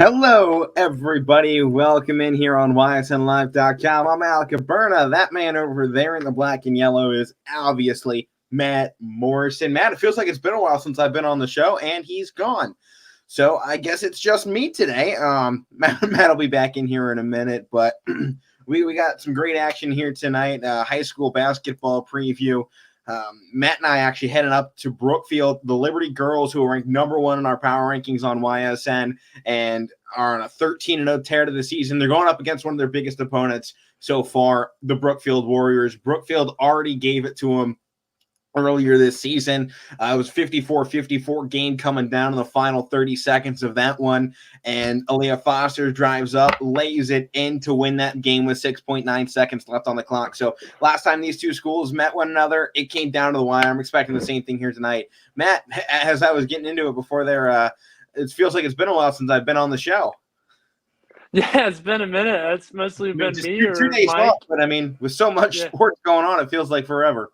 Hello, everybody. Welcome in here on YSNLive.com. I'm Alek Koberna. That man over there in the black and yellow is obviously Matt Morrison. Matt, it feels like it's been a while since I've been on the show, and he's gone. So I guess it's just me today. Matt will be back in here in a minute, but we got some great action here tonight. High school basketball preview. Matt and I actually headed up to Brookfield. The Liberty girls, who are ranked number 1 in our power rankings on YSN and are on a 13-0 tear to the season. They're going up against one of their biggest opponents so far, the Brookfield Warriors. Brookfield already gave it to them earlier this season. It was 54-54 game coming down in the final 30 seconds of that one. And Aaliyah Foster drives up, lays it in to win that game with 6.9 seconds left on the clock. So last time these two schools met one another, it came down to the wire. I'm expecting the same thing here tonight. Matt, as I was getting into it before there, it feels like it's been a while since I've been on the show. Yeah, it's been a minute. It's mostly been me or 2 days Mike. off, but I mean, with so much sports going on, it feels like forever.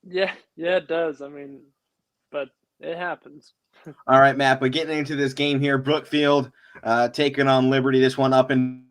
Yeah, it does. I mean, but it happens. All right, Matt, but getting into this game here, Brookfield taking on Liberty, this one up in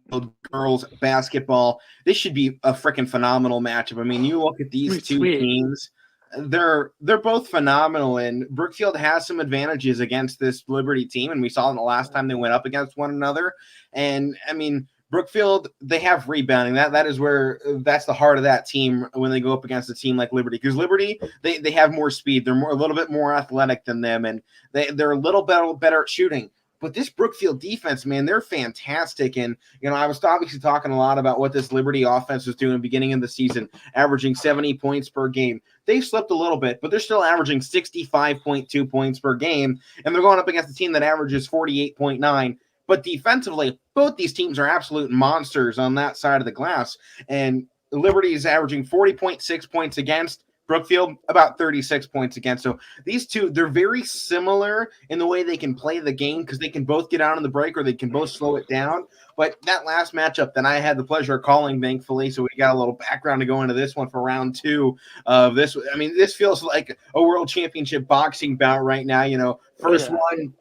girls basketball. This should be a freaking phenomenal matchup. I mean, you look at these two teams, they're both phenomenal, and Brookfield has some advantages against this Liberty team, and we saw them the last time they went up against one another. And, I mean, Brookfield, they have rebounding. That's the heart of that team when they go up against a team like Liberty. Because Liberty, they have more speed. They're a little bit more athletic than them, and they're a little better at shooting. But this Brookfield defense, man, they're fantastic. And, I was obviously talking a lot about what this Liberty offense was doing at the beginning of the season, averaging 70 points per game. They've slipped a little bit, but they're still averaging 65.2 points per game. And they're going up against a team that averages 48.9. But defensively, both these teams are absolute monsters on that side of the glass. And Liberty is averaging 40.6 points against. Brookfield, about 36 points against. So these two, they're very similar in the way they can play the game because they can both get out on the break or they can both slow it down. But that last matchup that I had the pleasure of calling, thankfully, so we got a little background to go into this one for round 2 of this. I mean, this feels like a world championship boxing bout right now. First one,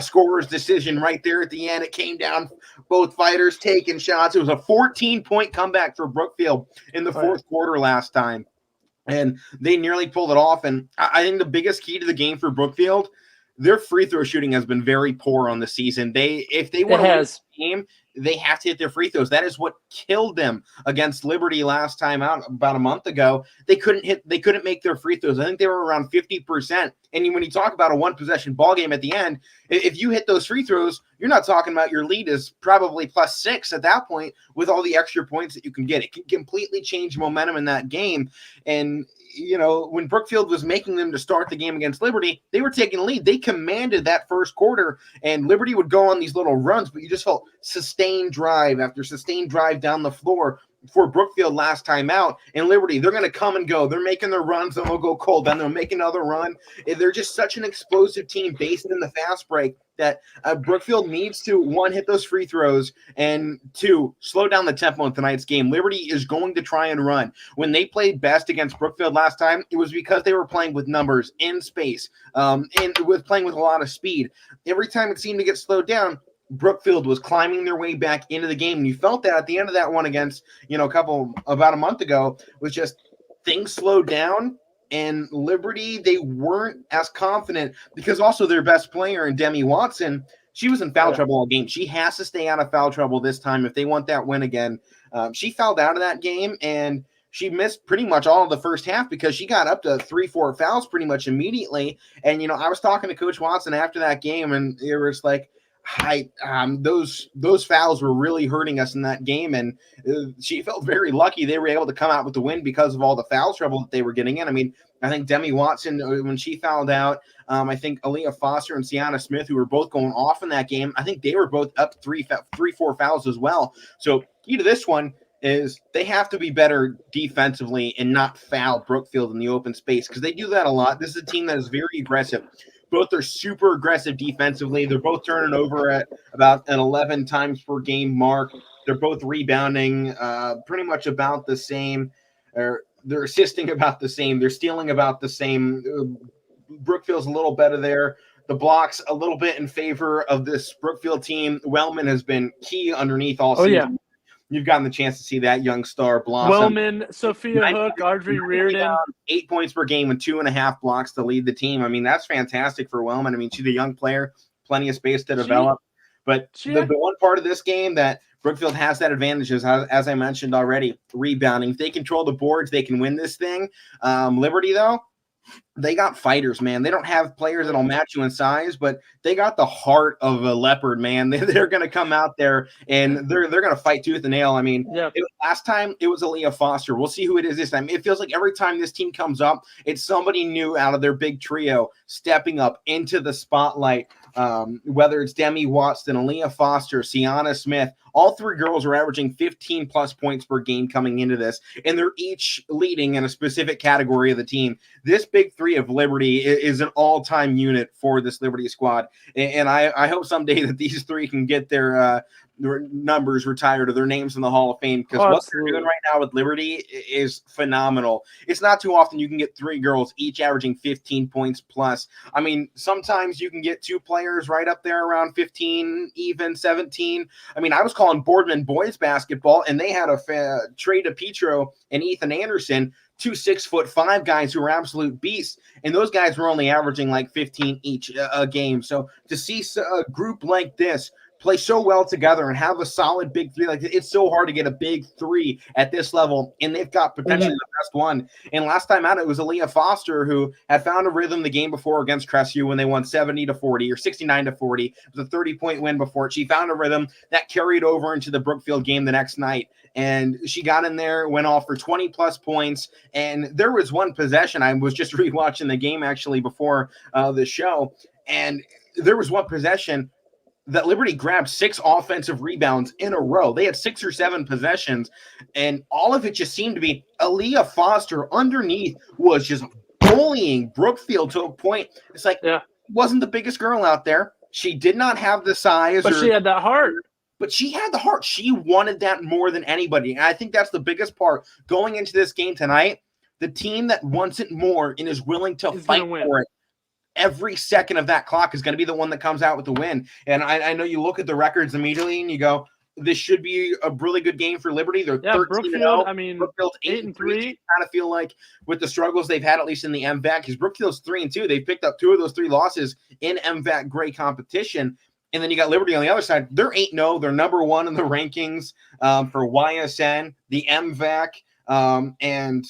scorer's decision right there at the end. It came down, both fighters taking shots. It was a 14-point comeback for Brookfield in the fourth quarter last time. And they nearly pulled it off. And I think the biggest key to the game for Brookfield, their free throw shooting has been very poor on the season. If they want to win the game, they have to hit their free throws. That is what killed them against Liberty last time out about a month ago. They couldn't make their free throws. I think they were around 50%. And when you talk about a one-possession ball game at the end, if you hit those free throws, you're not talking about your lead is probably +6 at that point with all the extra points that you can get. It can completely change momentum in that game. And when Brookfield was making them to start the game against Liberty, they were taking the lead. They commanded that first quarter, and Liberty would go on these little runs, but you just felt sustained drive after sustained drive down the floor for Brookfield last time out. And Liberty, they're going to come and go. They're making their runs, then they'll go cold, then they'll make another run. They're just such an explosive team based in the fast break that Brookfield needs to, 1, hit those free throws, and 2, slow down the tempo in tonight's game. Liberty is going to try and run. When they played best against Brookfield last time, it was because they were playing with numbers in space and playing with a lot of speed. Every time it seemed to get slowed down, Brookfield was climbing their way back into the game. And you felt that at the end of that one against, about a month ago, was just things slowed down. And Liberty, they weren't as confident because also their best player, Demi Watson, she was in foul trouble all game. She has to stay out of foul trouble this time if they want that win again. She fouled out of that game, and she missed pretty much all of the first half because she got up to 3-4 fouls pretty much immediately. And, I was talking to Coach Watson after that game, and it was like, those fouls were really hurting us in that game, and she felt very lucky they were able to come out with the win because of all the foul trouble that they were getting in. I mean, I think Demi Watson, when she fouled out, I think Aaliyah Foster and Sienna Smith, who were both going off in that game, I think they were both up 3-4 fouls as well. So key to this one is they have to be better defensively and not foul Brookfield in the open space because they do that a lot. This is a team that is very aggressive. Both are super aggressive defensively. They're both turning over at about an 11 times per game mark. They're both rebounding pretty much about the same. They're assisting about the same. They're stealing about the same. Brookfield's a little better there. the blocks a little bit in favor of this Brookfield team. Wellman has been key underneath all season. Yeah. You've gotten the chance to see that young star blossom. Wellman, Sophia Hook, Audrey Reardon. 8 points per game and 2.5 blocks to lead the team. I mean, that's fantastic for Wellman. I mean, she's a young player, plenty of space to develop. But the one part of this game that Brookfield has that advantage is, as I mentioned already, rebounding. If they control the boards, they can win this thing. Liberty, though, they got fighters, man. They don't have players that'll match you in size, but they got the heart of a leopard, man. They're going to come out there and they're going to fight tooth and nail. I mean, last time it was Aaliyah Foster. We'll see who it is this time. It feels like every time this team comes up, it's somebody new out of their big trio stepping up into the spotlight. Whether it's Demi Watson, Aaliyah Foster, Sienna Smith, all three girls are averaging 15-plus points per game coming into this, and they're each leading in a specific category of the team. This big three of Liberty is an all-time unit for this Liberty squad, and I hope someday that these three can get their numbers retired or their names in the Hall of Fame, because what they're doing right now with Liberty is phenomenal. It's not too often you can get three girls each averaging 15 points plus. I mean, sometimes you can get two players right up there around 15, even 17. I mean, I was calling Boardman boys basketball, and they had a Trey DePietro and Ethan Anderson, 2 6'5" guys who were absolute beasts, and those guys were only averaging like 15 each a game. So to see a group like this play so well together and have a solid big three, like it's so hard to get a big three at this level, and they've got potentially the best one. And last time out, it was Aaliyah Foster who had found a rhythm the game before against Crestview when they won 70-40 or 69-40. It was a 30-point win before it. She found a rhythm that carried over into the Brookfield game the next night, and she got in there, went off for 20-plus points. And there was one possession. I was just rewatching the game actually before the show, and there was one possession that Liberty grabbed 6 offensive rebounds in a row. They had 6 or 7 possessions, and all of it just seemed to be Aaliyah Foster underneath was just bullying Brookfield to a point. It's like, wasn't the biggest girl out there. She did not have the size. But she had that heart. But she had the heart. She wanted that more than anybody. And I think that's the biggest part going into this game tonight. The team that wants it more and is willing to fight for it, every second of that clock is going to be the one that comes out with the win. And I know you look at the records immediately and you go, this should be a really good game for Liberty. They're 13-0. I mean, Brookfield's 8-3. Kind of feel like with the struggles they've had, at least in the MVAC, because Brookfield's 3-2. They've picked up 2 of those 3 losses in MVAC grade competition. And then you got Liberty on the other side. They're 8-0. They're number 1 in the rankings for YSN, the MVAC, and,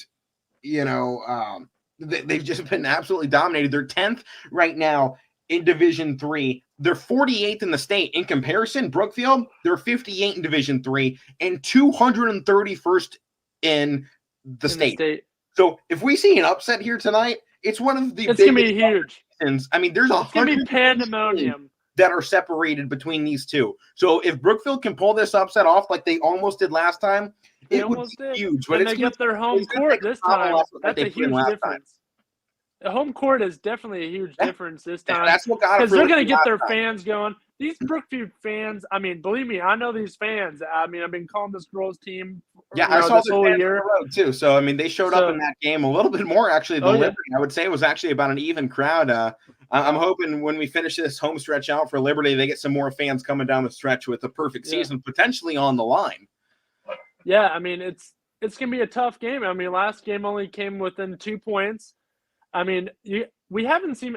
you know, they've just been absolutely dominated. They're 10th right now in Division III. They're 48th in the state. In comparison, Brookfield, they're 58 in Division III and 231st in the state. So if we see an upset here tonight, it's one of the biggest. It's going to be huge. I mean, there's 100 pandemonium that are separated between these two. So if Brookfield can pull this upset off like they almost did last time, it would be huge. But they get their home court this time. That's a huge difference. The home court is definitely a huge difference this time. That's what got, because they're going to get their fans going. These Brookfield fans, I mean, believe me, I know these fans. I mean, I've been calling this girls team. I saw this whole year road too. So I mean, they showed up in that game a little bit more actually than Liberty. I would say it was actually about an even crowd. I'm hoping when we finish this home stretch out for Liberty, they get some more fans coming down the stretch with a perfect season potentially on the line. Yeah, I mean, it's going to be a tough game. I mean, last game only came within 2 points. I mean, I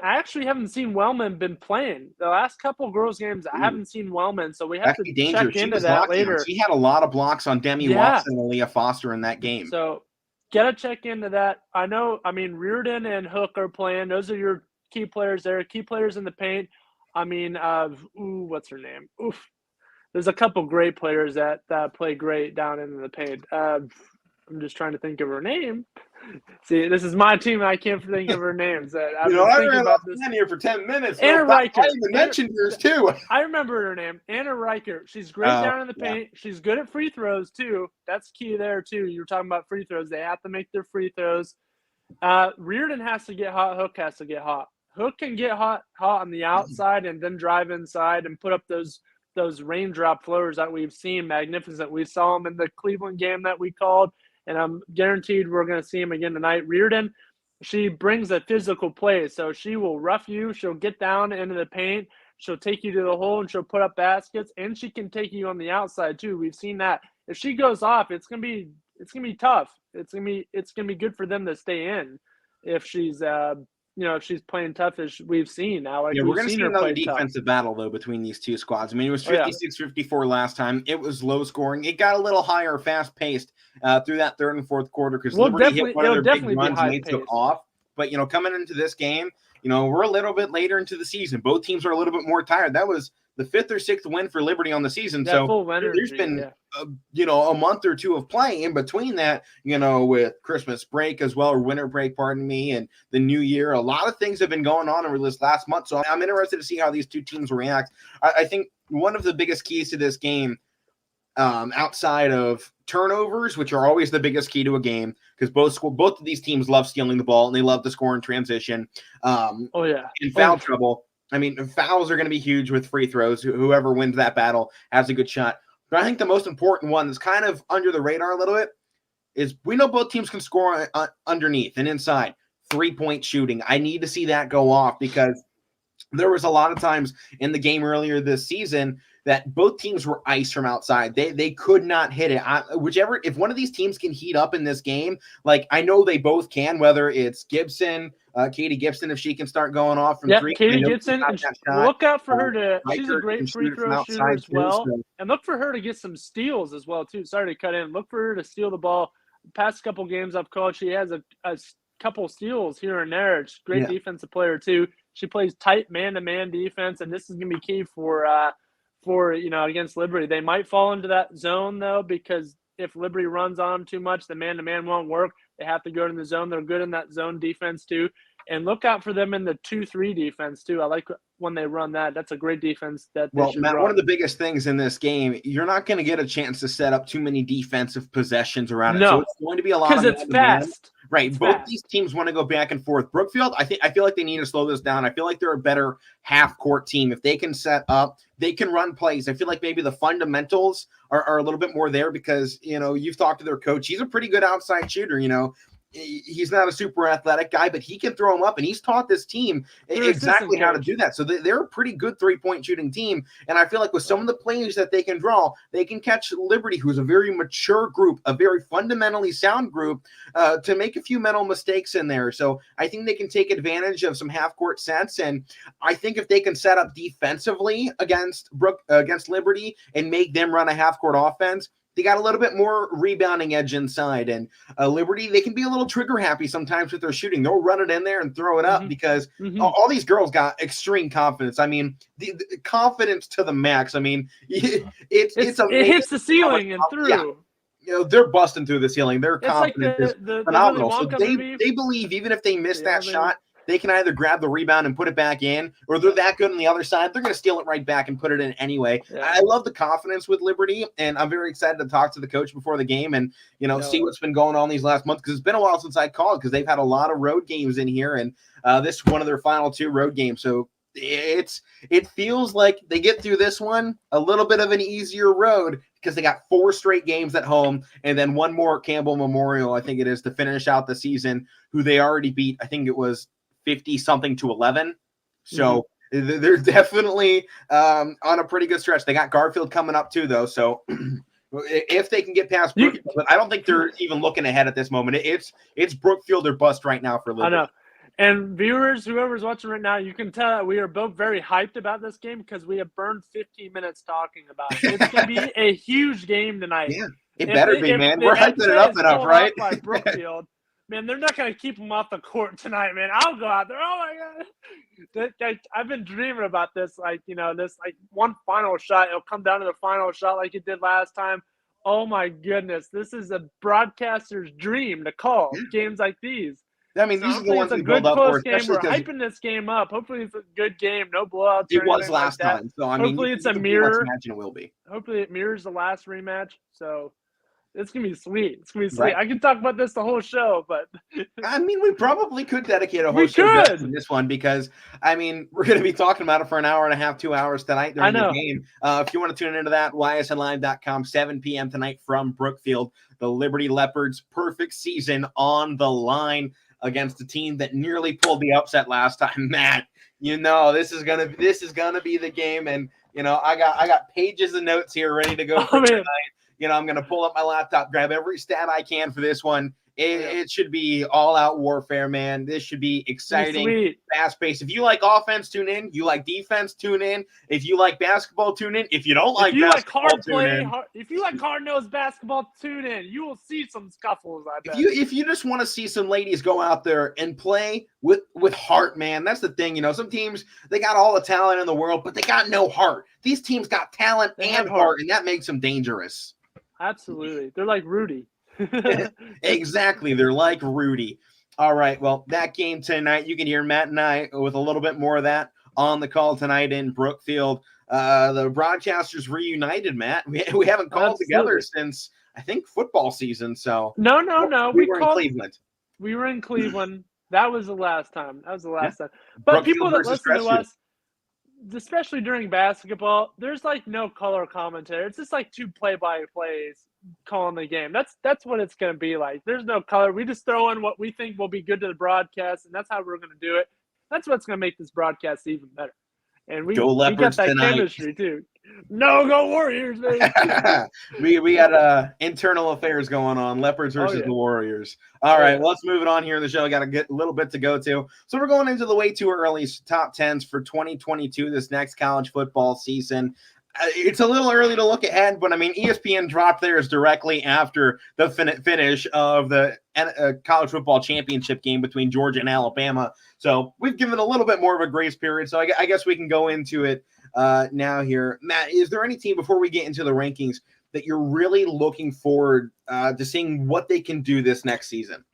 actually haven't seen Wellman been playing. The last couple of girls' games, I haven't seen Wellman, so we have to check into that later. She had a lot of blocks on Demi Watson and Aaliyah Foster in that game. So, got to check into that. I mean, Reardon and Hook are playing. Those are your key players there, key players in the paint. I mean, what's her name? There's a couple great players that play great down in the paint. I'm just trying to think of her name. See, this is my team. I can't think of her names. I ran off here for 10 minutes. Anna Riker. I even mentioned yours too. I remember her name, Anna Riker. She's great down in the paint. She's good at free throws too. That's key there too. You were talking about free throws. They have to make their free throws. Reardon has to get hot. Hook has to get hot. Hook can get hot on the outside and then drive inside and put up those raindrop floaters that we've seen. Magnificent. We saw them in the Cleveland game that we called. And I'm guaranteed we're going to see him again tonight. Reardon, she brings a physical play. So she will rough you. She'll get down into the paint. She'll take you to the hole and she'll put up baskets, and she can take you on the outside too. We've seen that. If she goes off, it's gonna be tough. It's gonna be good for them to stay in if she's if she's playing tough as we've seen now. Like, yeah, we're going to see another defensive defensive battle, though, between these two squads. I mean, it was 56-54 last time. It was low scoring. It got a little higher, fast-paced through that third and fourth quarter because Liberty hit one of their big runs and they took off. But, coming into this game, we're a little bit later into the season. Both teams are a little bit more tired. That was the 5th or 6th win for Liberty on the season. Yeah, so there's been a month or two of play in between that, with Christmas break as well, or winter break, pardon me, and the new year. A lot of things have been going on over this last month. So I'm interested to see how these two teams react. I think one of the biggest keys to this game, outside of turnovers, which are always the biggest key to a game, because both of these teams love stealing the ball and they love to score in transition. And foul trouble. I mean, fouls are going to be huge with free throws. Whoever wins that battle has a good shot. But I think the most important one that's kind of under the radar a little bit is we know both teams can score underneath and inside. 3-point shooting. I need to see that go off because there was a lot of times in the game earlier this season that both teams were ice from outside. They could not hit it. If one of these teams can heat up in this game, like I know they both can, whether it's Gibson, Katie Gibson, if she can start going off from three. Katie Gibson, look out for her to. She's a great free throw shooter as well, and look for her to get some steals as well too. Sorry to cut in. Look for her to steal the ball. Past couple games I've called, she has a couple steals here and there. She's a great defensive player too. She plays tight man-to-man defense, and this is going to be key for against Liberty. They might fall into that zone though, because if Liberty runs on them too much, the man-to-man won't work. They have to go in the zone. They're good in that zone defense too. And look out for them in the 2-3 defense too. I like when they run that. That's a great defense. Matt, one of the biggest things in this game, you're not going to get a chance to set up too many defensive possessions around it. So it's going to be a lot of because it's fast. Right. Both these teams want to go back and forth. Brookfield, I feel like they need to slow this down. I feel like they're a better half-court team. If they can set up, they can run plays. I feel like maybe the fundamentals are a little bit more there because, you've talked to their coach. He's a pretty good outside shooter, He's not a super athletic guy, but he can throw them up, and he's taught this team exactly how to do that. So they're a pretty good 3-point shooting team, and I feel like with some of the plays that they can draw, they can catch Liberty, who's a very mature group, a very fundamentally sound group, to make a few mental mistakes in there. So I think they can take advantage of some half-court sets, and I think if they can set up defensively against Liberty and make them run a half-court offense, they got a little bit more rebounding edge inside. And Liberty, they can be a little trigger happy sometimes with their shooting. They'll run it in there and throw it up because all these girls got extreme confidence. I mean, the confidence to the max. I mean, it's amazing. It hits the ceiling and through. Yeah. They're busting through the ceiling. Their confidence is phenomenal. So they believe even if they miss that shot, they can either grab the rebound and put it back in, or they're that good on the other side, they're going to steal it right back and put it in anyway. Yeah. I love the confidence with Liberty, and I'm very excited to talk to the coach before the game and, see what's been going on these last months, because it's been a while since I called, because they've had a lot of road games in here, and this is one of their final 2 road games. So it feels like they get through this one a little bit of an easier road, because they got 4 straight games at home and then one more at Campbell Memorial, I think it is, to finish out the season, who they already beat. I think it was 50-something to 11. So they're definitely on a pretty good stretch. They got Garfield coming up too, though. So if they can get past Brookfield, but I don't think they're even looking ahead at this moment. It's Brookfield or bust right now for Liberty. I know. And viewers, whoever's watching right now, you can tell that we are both very hyped about this game because we have burned 15 minutes talking about it. It's going to be a huge game tonight. Yeah, it better be, man. We're hyping it up enough, right? By Brookfield. Man, they're not going to keep them off the court tonight, man. I'll go out there. Oh, my God. I've been dreaming about this, this one final shot. It'll come down to the final shot like it did last time. Oh, my goodness. This is a broadcaster's dream to call games like these. I mean, these are the ones we build up for. We're hyping this game up. Hopefully it's a good game. No blowouts. It was last time. So, hopefully it's a mirror. Imagine it will be. Hopefully it mirrors the last rematch. So it's going to be sweet. It's going to be sweet. Right. I can talk about this the whole show, but we probably could dedicate a whole show to this one because, we're going to be talking about it for an hour and a half, 2 hours tonight during the game. If you want to tune into that, ysnlive.com, 7 p.m. tonight from Brookfield. The Liberty Leopards' perfect season on the line. against a team that nearly pulled the upset last time. Matt, this is gonna be the game, and I got pages of notes here ready to go for tonight. I'm gonna pull up my laptop, grab every stat I can for this one. It should be all-out warfare, man. This should be exciting, fast-paced. If you like offense, tune in. You like defense, tune in. If you like basketball, tune in. If you don't like basketball, tune in. If you like hard-nosed basketball, tune in. You will see some scuffles, I bet. If you just want to see some ladies go out there and play with heart, man, that's the thing. Some teams, they got all the talent in the world, but they got no heart. These teams got talent and heart, and that makes them dangerous. Absolutely. They're like Rudy. Exactly. They're like Rudy. All right. Well, that game tonight, you can hear Matt and I with a little bit more of that on the call tonight in Brookfield. The broadcasters reunited, Matt. We haven't called together since, I think, football season. So no. We were in Cleveland. We were in Cleveland. That was the last time. But Brookfield, people that listen to us, especially during basketball, there's like no color commentary. It's just like two play-by-plays calling the game. That's what it's going to be like. There's no color. We just throw in what we think will be good to the broadcast, and that's how we're going to do it. That's what's going to make this broadcast even better. And we got that tonight. Chemistry too. No, go Warriors, man. we got internal affairs going on. Leopards versus the Warriors. All right, well, let's move it on here in the show. I got a little bit to go to. So we're going into the way too early top 10s for 2022, this next college football season. It's a little early to look ahead, but I mean, ESPN dropped theirs directly after the finish of the college football championship game between Georgia and Alabama. So we've given a little bit more of a grace period. So I guess we can go into it now here. Matt, is there any team, before we get into the rankings, that you're really looking forward to seeing what they can do this next season?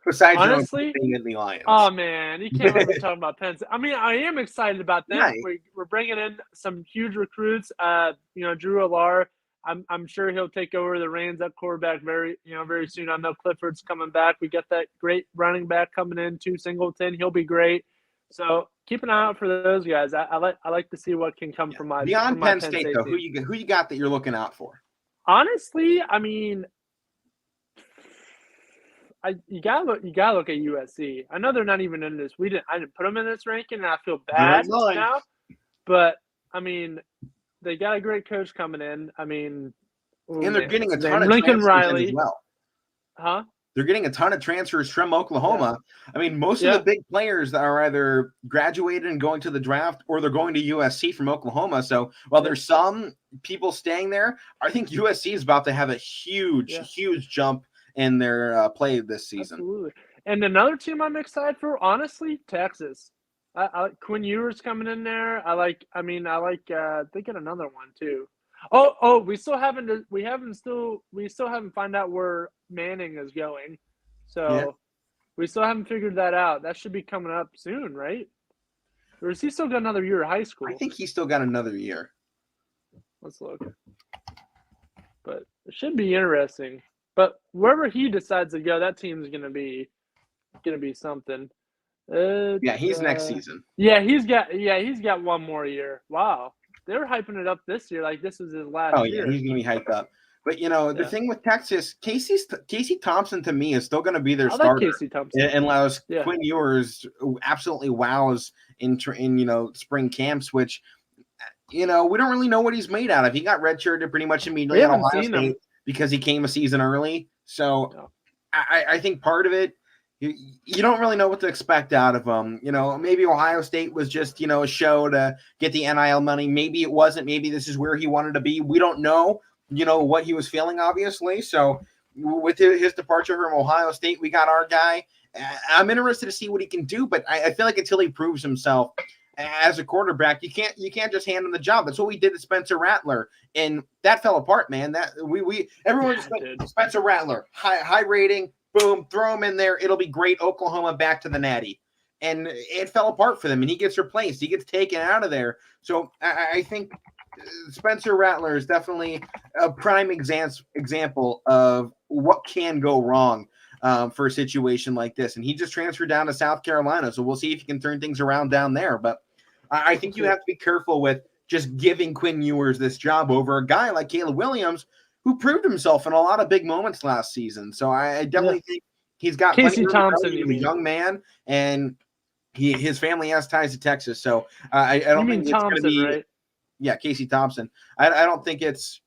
Besides, honestly, in the Lions. Oh man, you can't let me talk about Penn State. I mean, I am excited about them. Right. We're bringing in some huge recruits. Drew Alar. I'm sure he'll take over the reins at quarterback very soon. I know Clifford's coming back. We got that great running back coming in, Singleton. He'll be great. So keep an eye out for those guys. I like to see what can come from my beyond Penn State though. Who you got that you're looking out for? Honestly, I mean, you gotta look at USC. I know they're not even in this. I didn't put them in this ranking, and I feel bad now. But I mean, they got a great coach coming in. I mean, and they're getting a ton of Lincoln transfers Riley as well. Huh? They're getting a ton of transfers from Oklahoma. Yeah. I mean, most of the big players that are either graduated and going to the draft, or they're going to USC from Oklahoma. So while there's some people staying there, I think USC is about to have a huge jump in their play this season. Absolutely. And another team I'm excited for, honestly, Texas. I Quinn Ewers coming in there. They get another one too. We still haven't found out where Manning is going. So we still haven't figured that out. That should be coming up soon, right? Or has he still got another year of high school? I think he's still got another year. Let's look. But it should be interesting. But wherever he decides to go, that team's gonna be something. He's next season. He's got one more year. Wow, they were hyping it up this year like this was his last year. He's gonna be hyped up. But the thing with Texas, Casey Thompson to me is still gonna be their starter. Like Casey Thompson. Unless Quinn Ewers absolutely wows in spring camps, which we don't really know what he's made out of. He got redshirted pretty much immediately at Ohio State because he came a season early. So I think part of it, you don't really know what to expect out of him. Maybe Ohio State was just, a show to get the NIL money. Maybe it wasn't. Maybe this is where he wanted to be. We don't know, what he was feeling, obviously. So with his departure from Ohio State, we got our guy. I'm interested to see what he can do, but I feel like until he proves himself as a quarterback, you can't just hand him the job. That's what we did to Spencer Rattler, and that fell apart, man. That everyone Spencer Rattler, high rating, boom, throw him in there. It'll be great. Oklahoma back to the Natty, and it fell apart for them. And he gets replaced. He gets taken out of there. So I think Spencer Rattler is definitely a prime example of what can go wrong for a situation like this. And he just transferred down to South Carolina, so we'll see if he can turn things around down there. But I think you have to be careful with just giving Quinn Ewers this job over a guy like Caleb Williams, who proved himself in a lot of big moments last season. So I definitely think He's got Casey plenty of Thompson. He's a young man, and his family has ties to Texas. So I don't think it's going to be right? Yeah, Casey Thompson. I don't think it's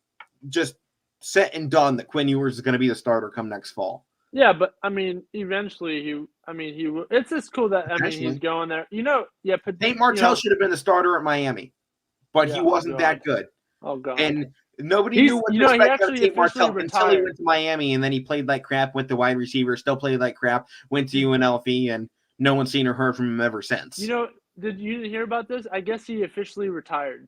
just set and done that Quinn Ewers is going to be the starter come next fall. Yeah, but I mean, eventually it's just cool that he's going there. Nate Martell should have been the starter at Miami, but he wasn't that good. Oh god. And nobody knew what to expect out of Nate Martell until he went to Miami, and then he played like crap, went to wide receiver, still played like crap, went to UNLV, and no one's seen or heard from him ever since. Did you hear about this? I guess he officially retired.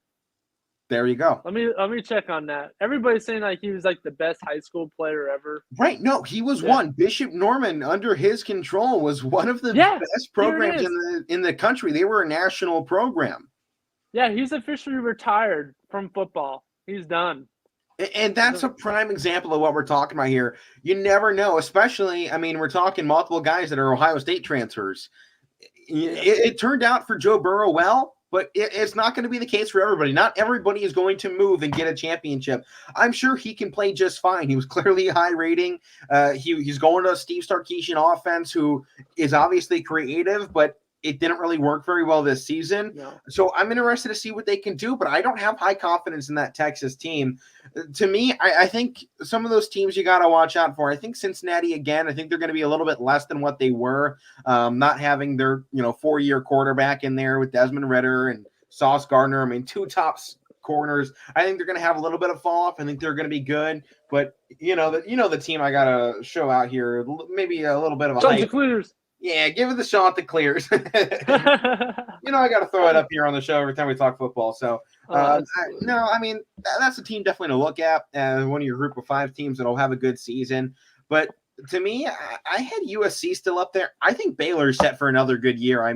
There you go. Let me check on that. Everybody's saying like he was like the best high school player ever. Right. No, he was one. Bishop Norman, under his control, was one of the best programs in the country. They were a national program. Yeah, he's officially retired from football. He's done. And that's a prime example of what we're talking about here. You never know, especially, we're talking multiple guys that are Ohio State transfers. It turned out for Joe Burrow well, but it's not going to be the case for everybody. Not everybody is going to move and get a championship. I'm sure he can play just fine. He was clearly a high rating. He's going to a Steve Sarkisian offense, who is obviously creative, but it didn't really work very well this season. No. So I'm interested to see what they can do, but I don't have high confidence in that Texas team. To me, I think some of those teams you got to watch out for. I think Cincinnati, again, I think they're going to be a little bit less than what they were, not having their 4-year quarterback in there with Desmond Ridder and Sauce Gardner. Two top corners. I think they're going to have a little bit of fall off. I think they're going to be good, but the team I got to show out here, maybe a little bit of a hype. Yeah, give it the shot that clears. I got to throw it up here on the show every time we talk football. So, that's a team definitely to look at. One of your group of 5 teams that'll have a good season. But to me, I had USC still up there. I think Baylor's set for another good year. I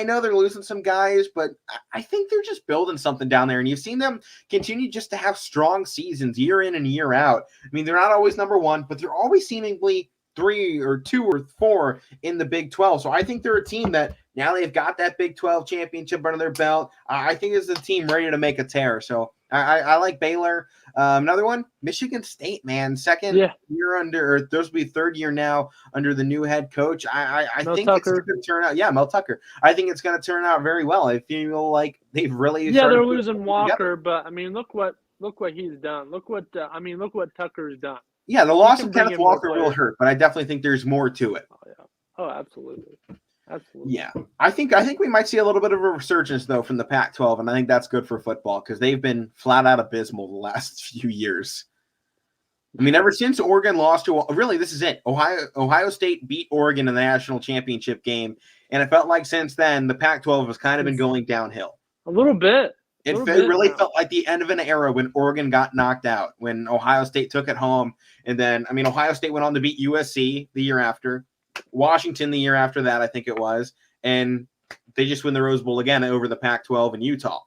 know they're losing some guys, but I think they're just building something down there. And you've seen them continue just to have strong seasons year in and year out. They're not always number 1, but they're always seemingly 3 or 2 or 4 in the Big 12. So I think they're a team that now they've got that Big 12 championship under their belt. I think it's a team ready to make a tear. So I like Baylor. Another one, Michigan State, man. Second year under, or those will be 3rd year now under the new head coach. I think it's going to turn out. Yeah, Mel Tucker. I think it's going to turn out very well. I feel like they've really they're losing Walker, but look what he's done. Look what Tucker's done. Yeah, the loss of Kenneth Walker will hurt, but I definitely think there's more to it. Oh, yeah. Oh, absolutely. Yeah, I think we might see a little bit of a resurgence, though, from the Pac-12, and I think that's good for football because they've been flat out abysmal the last few years. Ever since Oregon lost to – really, this is it. Ohio State beat Oregon in the national championship game, and it felt like since then the Pac-12 has kind of been going downhill. A little bit. It really felt like the end of an era when Oregon got knocked out, when Ohio State took it home. And then, Ohio State went on to beat USC the year after, Washington the year after that, I think it was. And they just win the Rose Bowl again over the Pac-12 in Utah.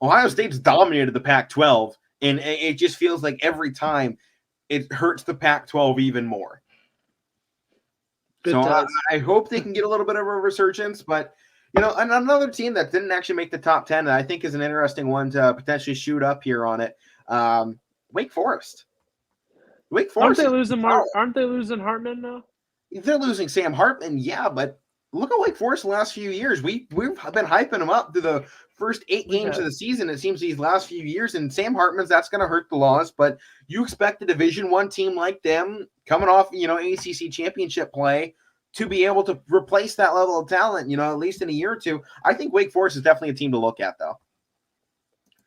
Ohio State's dominated the Pac-12, and it just feels like every time it hurts the Pac-12 even more. So I hope they can get a little bit of a resurgence, but – another team that didn't actually make the top 10 that I think is an interesting one to potentially shoot up here on it, Wake Forest. Aren't they losing Hartman now? They're losing Sam Hartman, yeah, but look at Wake Forest the last few years. We've been hyping them up to the first 8 games of the season, it seems, these last few years, and Sam Hartman's, that's going to hurt the Laws, but you expect a Division I team like them coming off, ACC championship play to be able to replace that level of talent, at least in a year or two. I think Wake Forest is definitely a team to look at, though.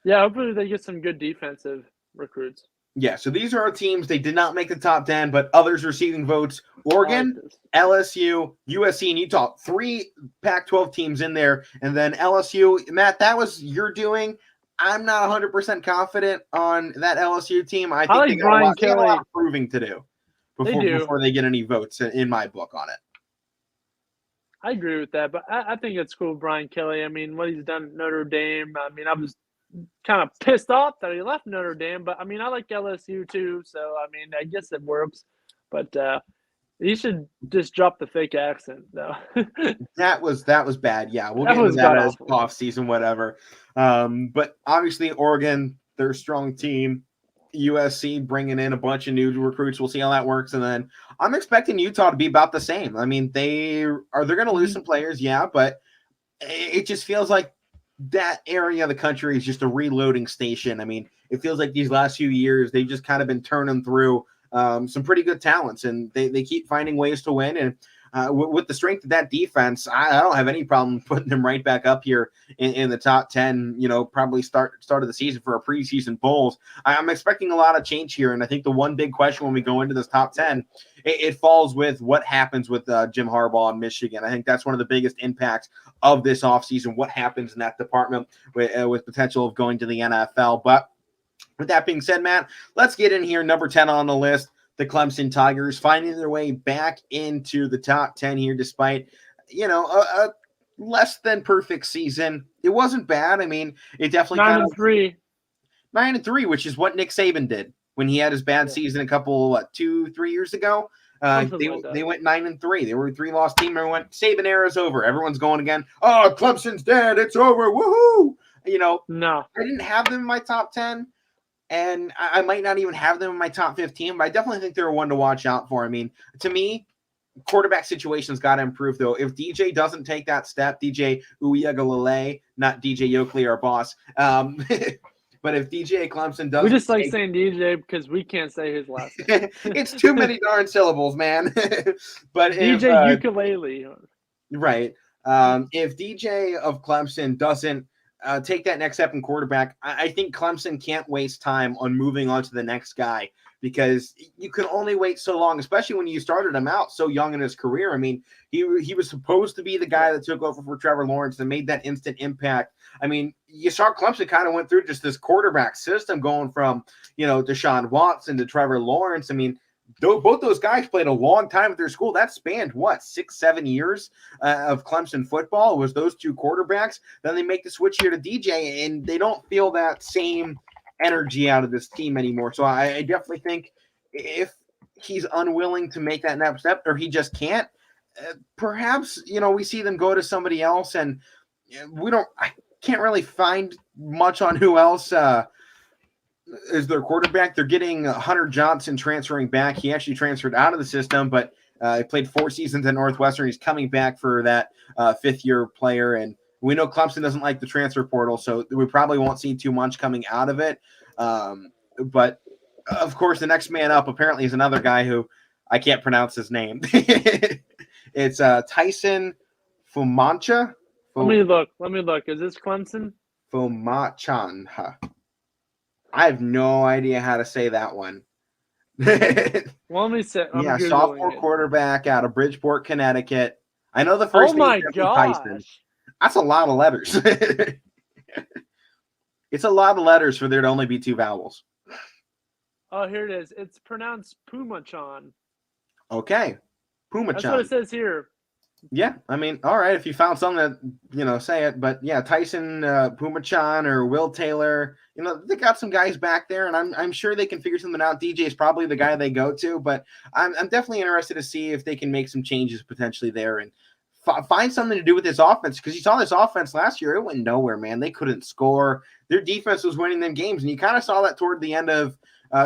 Yeah, hopefully they get some good defensive recruits. Yeah, so these are our teams. They did not make the top 10, but others receiving votes. Oregon, LSU, USC, and Utah. 3 Pac-12 teams in there. And then LSU. Matt, that was your doing. I'm not 100% confident on that LSU team. I think they got a lot of proving to do before they get any votes in my book on it. I agree with that, but I think it's cool, Brian Kelly. What he's done at Notre Dame. I was kind of pissed off that he left Notre Dame, but I like LSU too. So I guess it works. But he should just drop the fake accent, though. that was bad. Yeah, we'll get into that as off season, whatever. But obviously, Oregon, they're a strong team. USC bringing in a bunch of new recruits. We'll see how that works. And then I'm expecting Utah to be about the same. I mean, they're going to lose some players, yeah, but it just feels like that area of the country is just a reloading station. I mean, it feels like these last few years, they've just kind of been turning through some pretty good talents, and they keep finding ways to win. And with the strength of that defense, I don't have any problem putting them right back up here in the top 10, probably start of the season for a preseason bowls. I'm expecting a lot of change here. And I think the one big question when we go into this top 10, it falls with what happens with Jim Harbaugh in Michigan. I think that's one of the biggest impacts of this offseason, what happens in that department with potential of going to the NFL. But with that being said, Matt, let's get in here. Number 10 on the list, the Clemson Tigers finding their way back into the top 10 here, despite, a less than perfect season. It wasn't bad. I mean, it definitely 9-3, which is what Nick Saban did when he had his bad season a couple, 2-3 years ago. They went 9-3. They were a 3-loss team. Everyone went, Saban era's over. Everyone's going again. Oh, Clemson's dead. It's over. Woohoo! No, I didn't have them in my top 10. And I might not even have them in my top 15, but I definitely think they're one to watch out for. I mean, to me, quarterback situation's got to improve, though. If DJ doesn't take that step, DJ Uiagalelei, not DJ Yokley, our boss, but if DJ Clemson doesn't, we just like saying DJ because we can't say his last name. It's too many darn syllables, man. But DJ Ukulele, right? If DJ of Clemson doesn't take that next step in quarterback, I think Clemson can't waste time on moving on to the next guy, because you can only wait so long, especially when you started him out so young in his career. I mean, he was supposed to be the guy that took over for Trevor Lawrence and made that instant impact. I mean, you saw Clemson kind of went through just this quarterback system going from, Deshaun Watson to Trevor Lawrence. I mean, both those guys played a long time at their school. That spanned, 6-7 years of Clemson football. It was those two quarterbacks. Then they make the switch here to DJ, and they don't feel that same energy out of this team anymore. So I definitely think if he's unwilling to make that next step, or he just can't, perhaps, we see them go to somebody else, and I can't really find much on who else is their quarterback. They're getting Hunter Johnson transferring back. He actually transferred out of the system, but he played 4 seasons at Northwestern. He's coming back for that 5th-year player, and we know Clemson doesn't like the transfer portal, so we probably won't see too much coming out of it. But, of course, the next man up apparently is another guy who I can't pronounce his name. It's Tyson Fumancha. Let me look. Is this Clemson? Fumachan. I have no idea how to say that one. Well, let me say. Sophomore quarterback out of Bridgeport, Connecticut. I know the first name. Oh my gosh. Tyson. That's a lot of letters. It's a lot of letters for there to only be 2 vowels. Oh, here it is. It's pronounced Pumachan. Okay. Pumachan. That's what it says here. Yeah, I mean, all right, if you found something that, say it. But, yeah, Tyson Pumachan or Will Taylor, they got some guys back there, and I'm sure they can figure something out. DJ is probably the guy they go to, but I'm definitely interested to see if they can make some changes potentially there and find something to do with this offense, because you saw this offense last year. It went nowhere, man. They couldn't score. Their defense was winning them games, and you kind of saw that toward the end of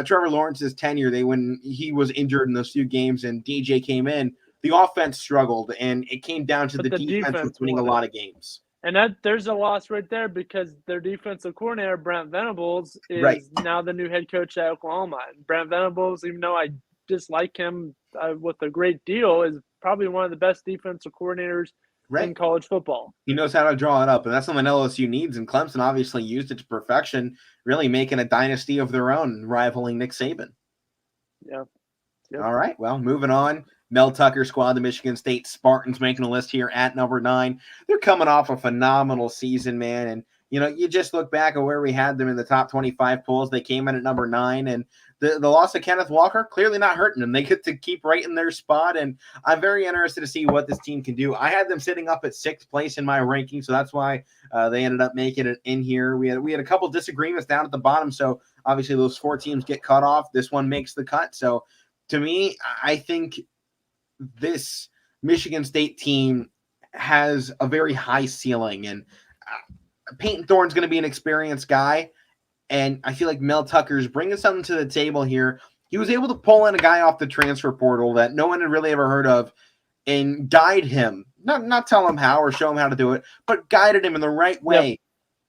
Trevor Lawrence's tenure. When he was injured in those few games and DJ came in, the offense struggled, and it came down to the defense winning a lot of games. And there's a loss right there, because their defensive coordinator, Brent Venables, is now the new head coach at Oklahoma. And Brent Venables, even though I dislike him with a great deal, is probably one of the best defensive coordinators in college football. He knows how to draw it up, and that's something LSU needs, and Clemson obviously used it to perfection, really making a dynasty of their own, rivaling Nick Saban. Yeah. Yep. All right, well, moving on. Mel Tucker squad, the Michigan State Spartans, making a list here at number 9. They're coming off a phenomenal season, man. And, you just look back at where we had them in the top 25 polls. They came in at number 9. And the loss of Kenneth Walker, clearly not hurting them. They get to keep right in their spot. And I'm very interested to see what this team can do. I had them sitting up at 6th place in my ranking, so that's why they ended up making it in here. We had a couple disagreements down at the bottom, so obviously those 4 teams get cut off. This one makes the cut. So to me, I think this Michigan State team has a very high ceiling, and Peyton Thorne's going to be an experienced guy, And I feel like Mel Tucker's bringing something to the table here. He was able to pull in a guy off the transfer portal that no one had really ever heard of and guide him, not tell him how or show him how to do it, but guided him in the right way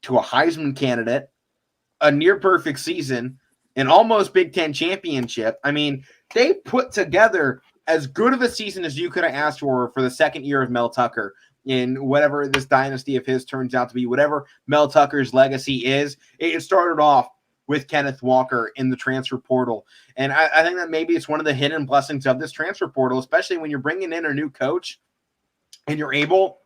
to a Heisman candidate, a near perfect season, an almost Big Ten championship. I mean, they put together as good of a season as you could have asked for the second year of Mel Tucker in whatever this dynasty of his turns out to be, whatever Mel Tucker's legacy is. It started off with Kenneth Walker in the transfer portal. And I think that maybe it's one of the hidden blessings of this transfer portal, especially when you're bringing in a new coach and you're able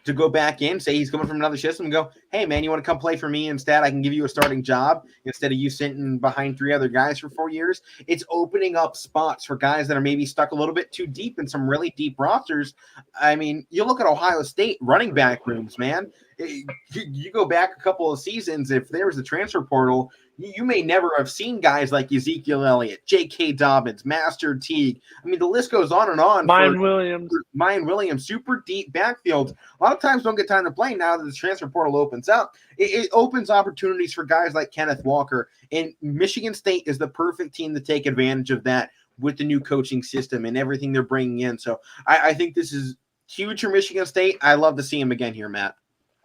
to go back in, say he's coming from another system, and go, hey, man, you want to come play for me instead? I can give you a starting job instead of you sitting behind 3 other guys for 4 years. It's opening up spots for guys that are maybe stuck a little bit too deep in some really deep rosters. I mean, you look at Ohio State running back rooms, man. You go back a couple of seasons, if there was a transfer portal, you may never have seen guys like Ezekiel Elliott, J.K. Dobbins, Master Teague. I mean, the list goes on and on. Mayan Williams, super deep backfields. A lot of times don't get time to play now that the transfer portal opens up. It opens opportunities for guys like Kenneth Walker. And Michigan State is the perfect team to take advantage of that with the new coaching system and everything they're bringing in. So I think this is huge for Michigan State. I love to see him again here, Matt.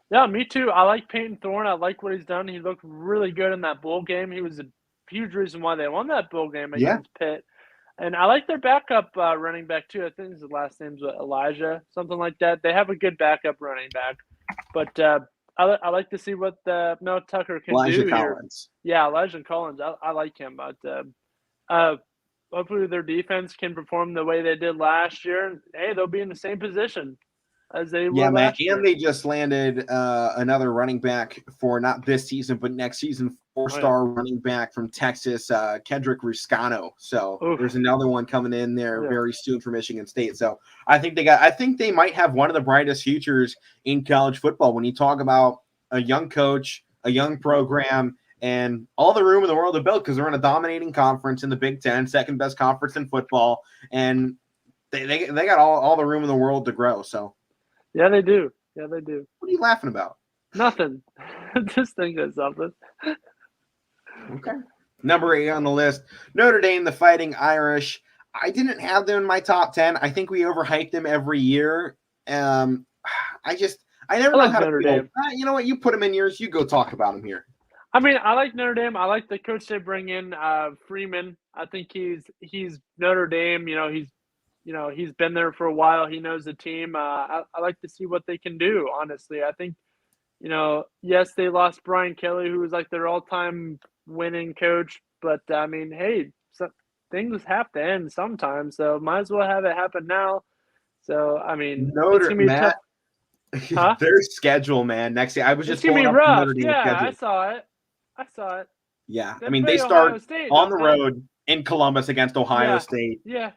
Yeah, me too. I like Peyton Thorne. I like what he's done. He looked really good in that bowl game. He was a huge reason why they won that bowl game against Pitt. And I like their backup running back too. I think his last name's Elijah, something like that. They have a good backup running back. But I like to see what Mel Tucker can do Collins. Here. Yeah, Elijah Collins. I like him. But hopefully their defense can perform the way they did last year. And, hey, they'll be in the same position as they were last year. And they just landed another running back for not this season, but next season, 4-star running back from Texas, Kendrick Ruscano. So there's another one coming in there very soon for Michigan State. So I think they might have one of the brightest futures in college football when you talk about a young coach, a young program, and all the room in the world to build, because they're in a dominating conference in the Big Ten, second best conference in football, and they got all the room in the world to grow. So. Yeah, they do. Yeah, they do. What are you laughing about? Nothing. Just thinking of something. Okay. Number 8 on the list, Notre Dame, the Fighting Irish. I didn't have them in my top 10. I think we overhype them every year. I never know how to feel. You know what? You put them in yours. You go talk about them here. I mean, I like Notre Dame. I like the coach they bring in, Freeman. I think he's Notre Dame. He's been there for a while. He knows the team. I like to see what they can do, honestly. I think, yes, they lost Brian Kelly, who was like their all-time winning coach. But, I mean, hey, things have to end sometime. So might as well have it happen now. So, I mean, it's going to be tough. Huh? Their schedule, man. Next year, I was just pulling up rough. Notre Dame schedule. I saw it. Yeah. I mean, they start on the road in Columbus against Ohio State. Yeah.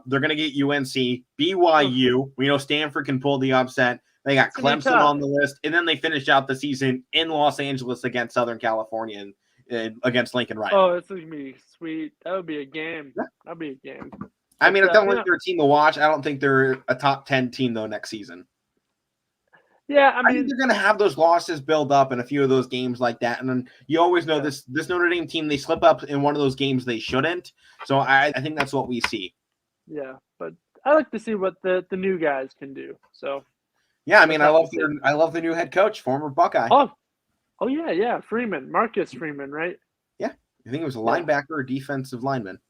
They're going to get UNC, BYU. We know Stanford can pull the upset. They got Clemson on the list. And then they finish out the season in Los Angeles against Southern California and against Lincoln Riley. Oh, that's going to be sweet. That would be a game. Yeah. That would be a game. I mean, I don't think they're a team to watch. I don't think they're a top 10 team, though, next season. Yeah, I think they're going to have those losses build up in a few of those games like that. And then you always know this Notre Dame team, they slip up in one of those games they shouldn't. So I think that's what we see. Yeah, but I like to see what the new guys can do. So yeah, I mean, I love the new head coach, former Buckeye. Oh yeah, Freeman, Marcus Freeman, right? Yeah, I think it was a linebacker or defensive lineman.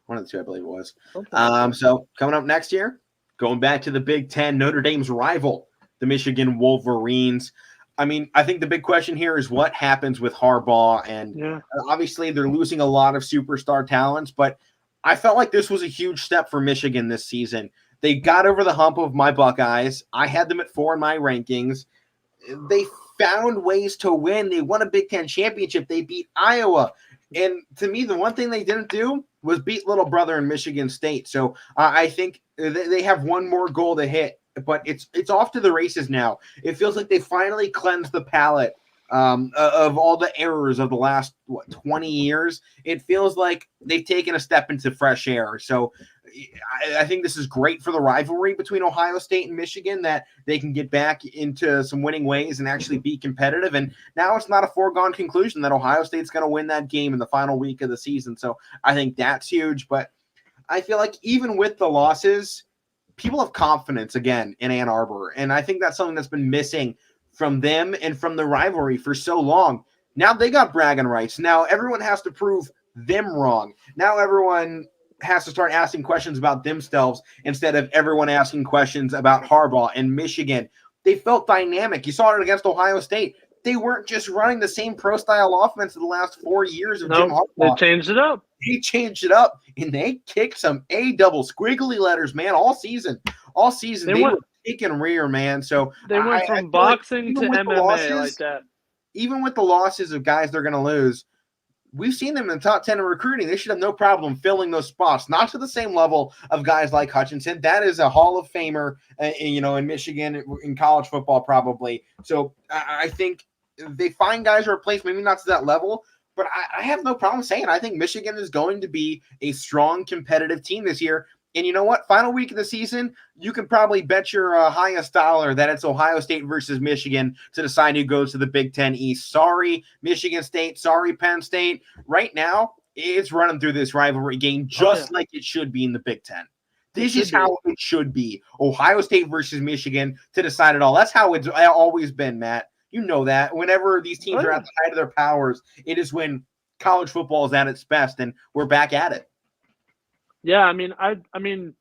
One of the two, I believe it was. Okay. So coming up next year, going back to the Big Ten, Notre Dame's rival, the Michigan Wolverines. I mean, I think the big question here is what happens with Harbaugh. And obviously they're losing a lot of superstar talents, but I felt like this was a huge step for Michigan this season. They got over the hump of my Buckeyes. I had them at 4 in my rankings. They found ways to win. They won a Big Ten championship. They beat Iowa. And to me, the one thing they didn't do was beat little brother in Michigan State. So I think they have one more goal to hit. But it's off to the races now. It feels like they finally cleansed the palate of all the errors of the last 20 years. It feels like they've taken a step into fresh air. So I think this is great for the rivalry between Ohio State and Michigan, that they can get back into some winning ways and actually be competitive. And now it's not a foregone conclusion that Ohio State's going to win that game in the final week of the season. So I think that's huge. But I feel like even with the losses, people have confidence again in Ann Arbor. And I think that's something that's been missing from them and from the rivalry for so long. Now they got bragging rights. Now everyone has to prove them wrong. Now everyone has to start asking questions about themselves instead of everyone asking questions about Harbaugh and Michigan. They felt dynamic. You saw it against Ohio State. They weren't just running the same pro-style offense of the last 4 years of Jim Harbaugh. They changed it up. They changed it up, and they kicked some A-double squiggly letters, man, all season. All season, they were kicking rear, man. So they went from boxing to MMA losses, like that. Even with the losses of guys they're going to lose, we've seen them in the top 10 in recruiting. They should have no problem filling those spots, not to the same level of guys like Hutchinson. That is a Hall of Famer, in Michigan, in college football probably. So I think they find guys to replace, maybe not to that level, but I have no problem saying I think Michigan is going to be a strong competitive team this year. And you know what? Final week of the season, you can probably bet your highest dollar that it's Ohio State versus Michigan to decide who goes to the Big Ten East. Sorry, Michigan State. Sorry, Penn State. Right now, it's running through this rivalry game just like it should be in the Big Ten. This is how it should be. Ohio State versus Michigan to decide it all. That's how it's always been, Matt. You know that. Whenever these teams are at the height of their powers, it is when college football is at its best, and we're back at it. Yeah, I mean,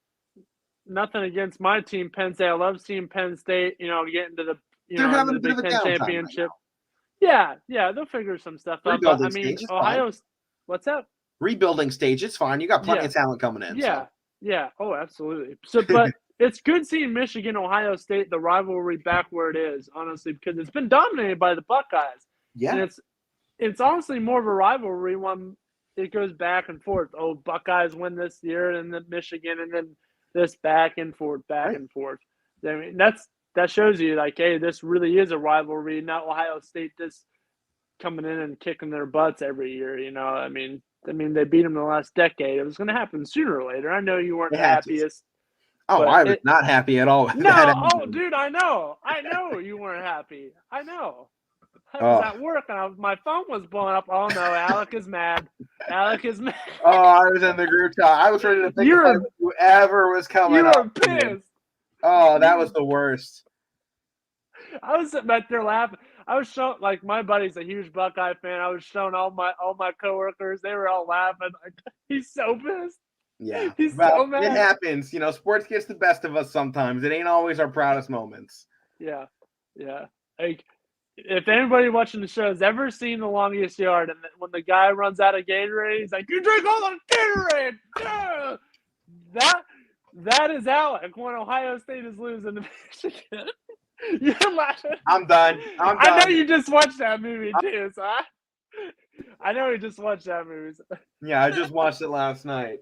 nothing against my team, Penn State. I love seeing Penn State, getting to the, into the Big Ten championship. Right, yeah, they'll figure some stuff out. But I mean, Ohio's, what's that? Rebuilding stage, it's fine. You got plenty of talent coming in. Yeah. Oh, absolutely. So, but it's good seeing Michigan, Ohio State, the rivalry back where it is, honestly, because it's been dominated by the Buckeyes. Yeah, and it's honestly more of a rivalry when it goes back and forth. Oh, Buckeyes win this year, and then Michigan, and then this back and forth. I mean, that shows you, like, hey, this really is a rivalry, not Ohio State just coming in and kicking their butts every year. I mean, they beat them the last decade. It was going to happen sooner or later. I know you weren't the happiest. Oh, I was not happy at all. Dude, I know you weren't happy. I know. I was at work and my phone was blowing up. Oh no, Alek is mad. Alek is mad. Oh, I was in the group chat. I was ready to think about whoever was coming up. You were pissed. Oh, that was the worst. I was sitting back there laughing. I was showing, like, my buddy's a huge Buckeye fan. I was showing all my coworkers. They were all laughing. Like, he's so pissed. Yeah, he's so mad. It happens. Sports gets the best of us sometimes. It ain't always our proudest moments. Yeah. Like, if anybody watching the show has ever seen The Longest Yard, and when the guy runs out of Gatorade, he's like, "You drink all the Gatorade!" Yeah! That is Alek when Ohio State is losing to Michigan. You're laughing. I'm done. I know you just watched that movie too, so I know you just watched that movie. Yeah, I just watched it last night.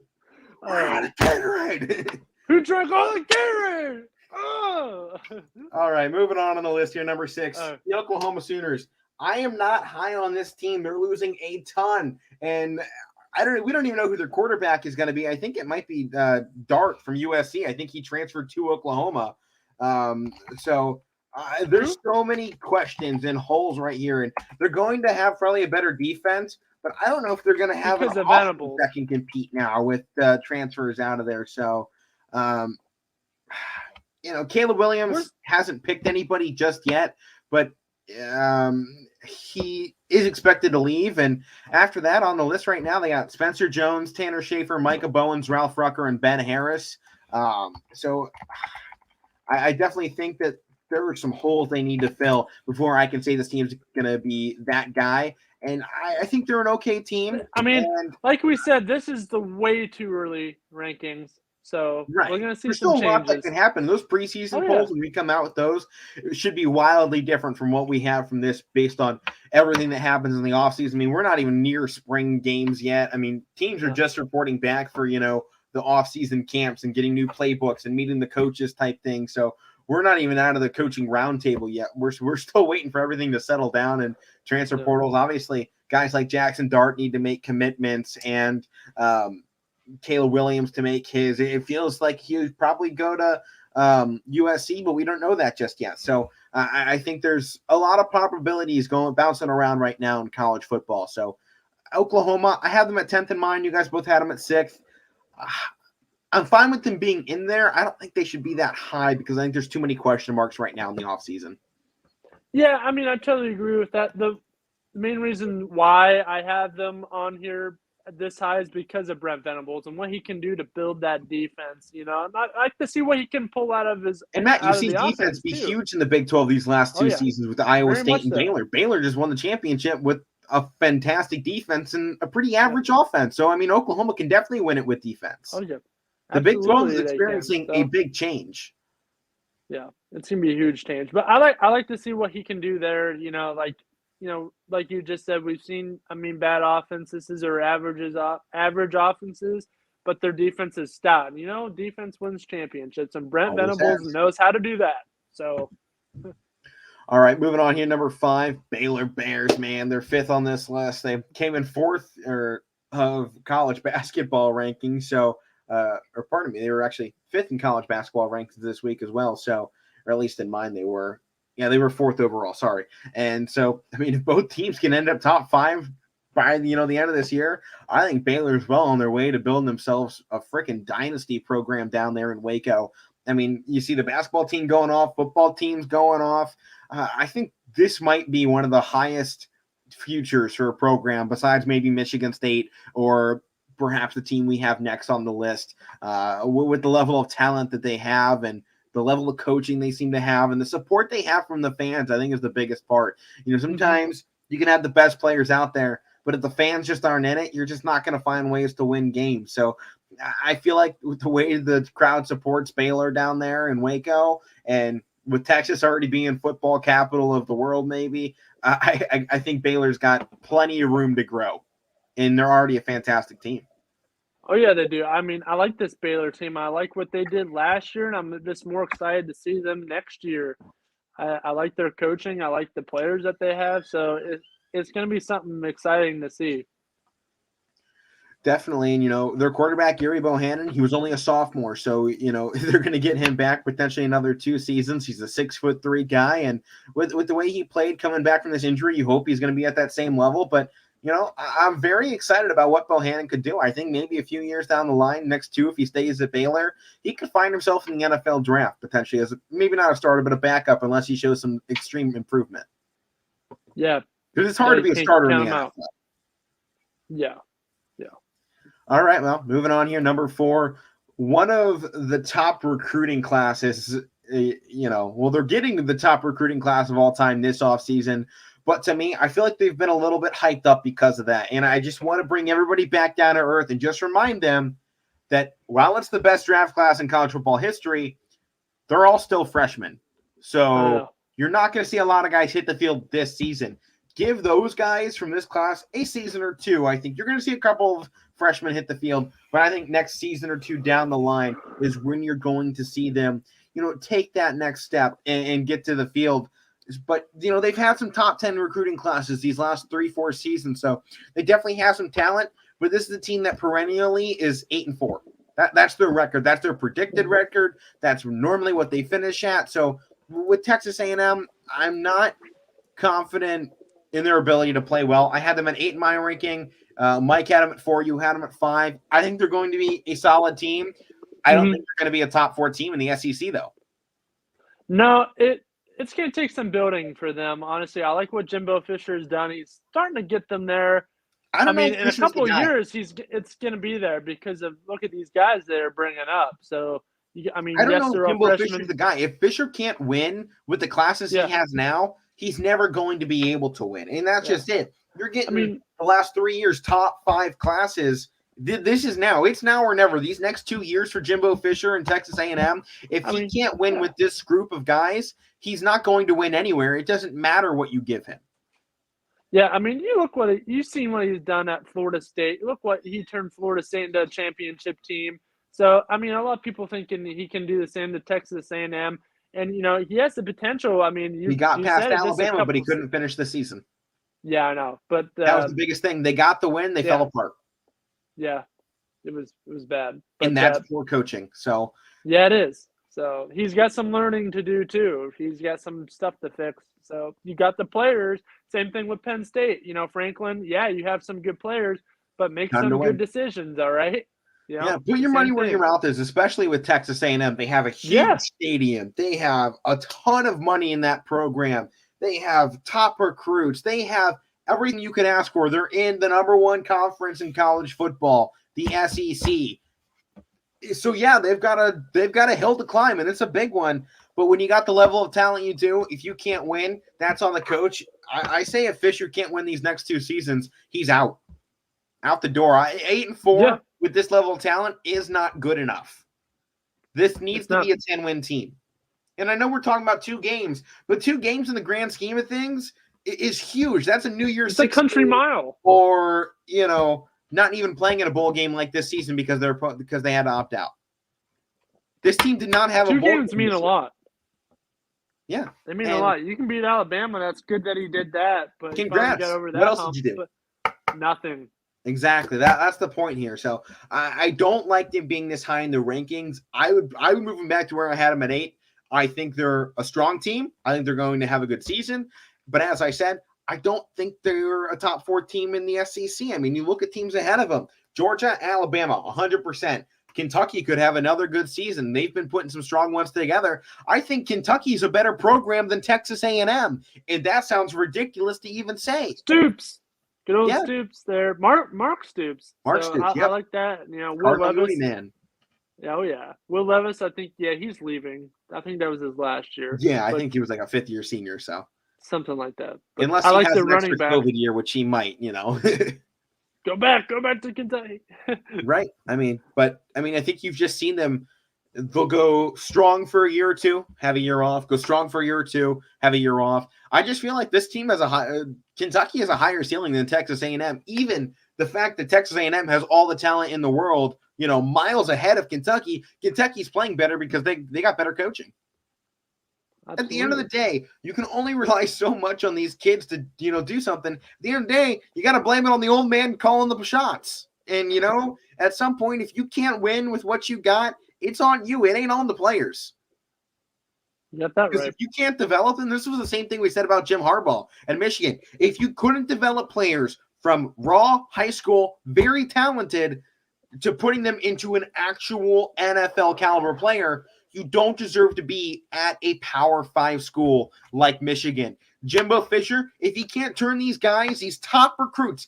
Gatorade. Who drank all the Gatorade? Oh. All right, moving on the list here. Number 6, the Oklahoma Sooners. I am not high on this team. They're losing a ton, and we don't even know who their quarterback is going to be. I think it might be Dart from USC. I think he transferred to Oklahoma. There's so many questions and holes right here, and they're going to have probably a better defense, but I don't know if they're going to have an offense that can compete now with transfers out of there. So, Caleb Williams hasn't picked anybody just yet, but he is expected to leave. And after that, on the list right now, they got Spencer Jones, Tanner Schaefer, Micah Bowens, Ralph Rucker, and Ben Harris. So I definitely think that there are some holes they need to fill before I can say this team's going to be that guy. And I think they're an okay team. I mean, like we said, this is the way too early rankings. So we're going to see some changes. There's still a lot that can happen. Those preseason polls, when we come out with those, it should be wildly different from what we have from this based on everything that happens in the offseason. I mean, we're not even near spring games yet. I mean, teams are just reporting back for, the offseason camps and getting new playbooks and meeting the coaches type thing. So we're not even out of the coaching roundtable yet. We're still waiting for everything to settle down and transfer portals. Obviously, guys like Jackson Dart need to make commitments, and Caleb Williams to make his. It feels like he would probably go to USC, but we don't know that just yet. So I think there's a lot of probabilities bouncing around right now in college football. So Oklahoma, I have them at 10th in mind. You guys both had them at 6th. I'm fine with them being in there. I don't think they should be that high because I think there's too many question marks right now in the offseason. Yeah, I mean, I totally agree with that. The main reason why I have them on here this high is because of Brent Venables and what he can do to build that defense. And I like to see what he can pull out of his. And Matt, you see defense be huge in the Big 12 these last two seasons with the Iowa State and Baylor. Baylor just won the championship with a fantastic defense and a pretty average offense. So, I mean, Oklahoma can definitely win it with defense. Oh, yeah. The Big 12 is experiencing a big change. Yeah, it's gonna be a huge change. But I like to see what he can do there. Like you just said, we've seen. I mean, bad offenses or average offenses, but their defense is stout. Defense wins championships, and Brent Venables knows how to do that. So. All right, moving on here. Number 5, Baylor Bears. Man, they're 5th on this list. They came in 4th of college basketball rankings. So. Or pardon me, they were actually 5th in college basketball rankings this week as well. So, or at least in mine, they were 4th overall. Sorry. And so, I mean, if both teams can end up top 5 by the end of this year, I think Baylor's well on their way to building themselves a freaking dynasty program down there in Waco. I mean, you see the basketball team going off, football teams going off. I think this might be one of the highest futures for a program besides maybe Michigan State or perhaps the team we have next on the list, with the level of talent that they have and the level of coaching they seem to have and the support they have from the fans, I think is the biggest part. Sometimes you can have the best players out there, but if the fans just aren't in it, you're just not going to find ways to win games. So I feel like with the way the crowd supports Baylor down there in Waco, and with Texas already being football capital of the world, maybe, I think Baylor's got plenty of room to grow. And they're already a fantastic team. Oh, yeah, they do. I mean, I like this Baylor team. I like what they did last year, and I'm just more excited to see them next year. I like their coaching. I like the players that they have. So it's going to be something exciting to see. Definitely. And, their quarterback, Gary Bohannon, he was only a sophomore. So, they're going to get him back potentially another 2 seasons. He's a 6'3" guy. And with the way he played coming back from this injury, you hope he's going to be at that same level. But I'm very excited about what Bohannon could do. I think maybe a few years down the line, next 2, if he stays at Baylor, he could find himself in the NFL draft potentially as maybe not a starter, but a backup unless he shows some extreme improvement. Yeah. Because it's hard to be a starter in the NFL. Yeah. All right, well, moving on here. Number 4, one of the top recruiting classes, they're getting the top recruiting class of all time this offseason. But to me, I feel like they've been a little bit hyped up because of that. And I just want to bring everybody back down to earth and just remind them that while it's the best draft class in college football history, they're all still freshmen. So you're not going to see a lot of guys hit the field this season. Give those guys from this class a season or 2. I think you're going to see a couple of freshmen hit the field. But I think next season or 2 down the line is when you're going to see them, take that next step and get to the field. But, they've had some top 10 recruiting classes these last 3-4 seasons. So they definitely have some talent. But this is a team that perennially is 8-4. That's their record. That's their predicted record. That's normally what they finish at. So with Texas A&M, I'm not confident in their ability to play well. I had them at 8 in my ranking. Mike had them at 4. You had them at 5. I think they're going to be a solid team. I don't think they're going to be a top 4 team in the SEC, though. No, it's going to take some building for them, honestly. I like what Jimbo Fisher has done. He's starting to get them there. I mean, in a couple of years, it's going to be there because of look at these guys they're bringing up. So, I don't know if Jimbo Fisher's the guy. If Fisher can't win with the classes he has now, he's never going to be able to win. And that's just it. You're getting the last 3 years top 5 classes. This is now. It's now or never. These next 2 years for Jimbo Fisher and Texas A&M, if he can't win with this group of guys, he's not going to win anywhere. It doesn't matter what you give him. Yeah, I mean, you've seen what he's done at Florida State. Look what he turned Florida State into a championship team. So, I mean, a lot of people thinking he can do the same to Texas A&M. And, he has the potential. I mean, He got you past said it, Alabama, but he couldn't finish the season. Yeah, I know. But that was the biggest thing. They got the win. They fell apart. Yeah, it was bad. But, and that's poor coaching. So yeah, it is. So he's got some learning to do too. He's got some stuff to fix. So you got the players. Same thing with Penn State. Franklin, you have some good players, but make some good decisions, all right? Put your money where your mouth is, especially with Texas A&M. They have a huge stadium. They have a ton of money in that program. They have top recruits. They have everything you could ask for. They're in the #1 conference in college football, the SEC. So they've got a hill to climb, and it's a big one. But when you got the level of talent you do, if you can't win, that's on the coach. I say if Fisher can't win these next 2 seasons, he's out the door. 8-4 with this level of talent is not good enough. This needs to be a 10-win team. And I know we're talking about 2 games, but 2 games in the grand scheme of things is huge. That's a New Year's Six. It's a country mile. Or, not even playing in a bowl game like this season because they had to opt out. This team did not have 2 a bowl games mean a lot. Yeah. They mean a lot. You can beat Alabama. That's good that he did that. But congrats. Got over that what else did you do? Nothing. Exactly. That's the point here. So I don't like them being this high in the rankings. I would move them back to where I had them at 8. I think they're a strong team. I think they're going to have a good season. But as I said, I don't think they're a top 4 team in the SEC. I mean, you look at teams ahead of them. Georgia, Alabama, 100%. Kentucky could have another good season. They've been putting some strong ones together. I think Kentucky's a better program than Texas A&M, and that sounds ridiculous to even say. Stoops. Good old Stoops there. Mark Stoops. Stoops, I like that. Will Levis. Man. Oh, yeah. Will Levis, I think, he's leaving. I think that was his last year. Yeah, I think he was like a 5th-year senior, so. Something like that. But unless he has an extra COVID year, which he might, Go back to Kentucky. Right. I think you've just seen them. They'll go strong for a year or 2, have a year off, go strong for a year or 2, have a year off. I just feel like this team has Kentucky has a higher ceiling than Texas A&M. Even the fact that Texas A&M has all the talent in the world, miles ahead of Kentucky. Kentucky's playing better because they got better coaching. Absolutely. At the end of the day, you can only rely so much on these kids to, do something. At the end of the day, you got to blame it on the old man calling the shots. And, at some point, if you can't win with what you got, it's on you. It ain't on the players. You got that right. If you can't develop them, this was the same thing we said about Jim Harbaugh at Michigan. If you couldn't develop players from raw high school, very talented, to putting them into an actual NFL caliber player, you don't deserve to be at a Power 5 school like Michigan. Jimbo Fisher, if he can't turn these guys, these top recruits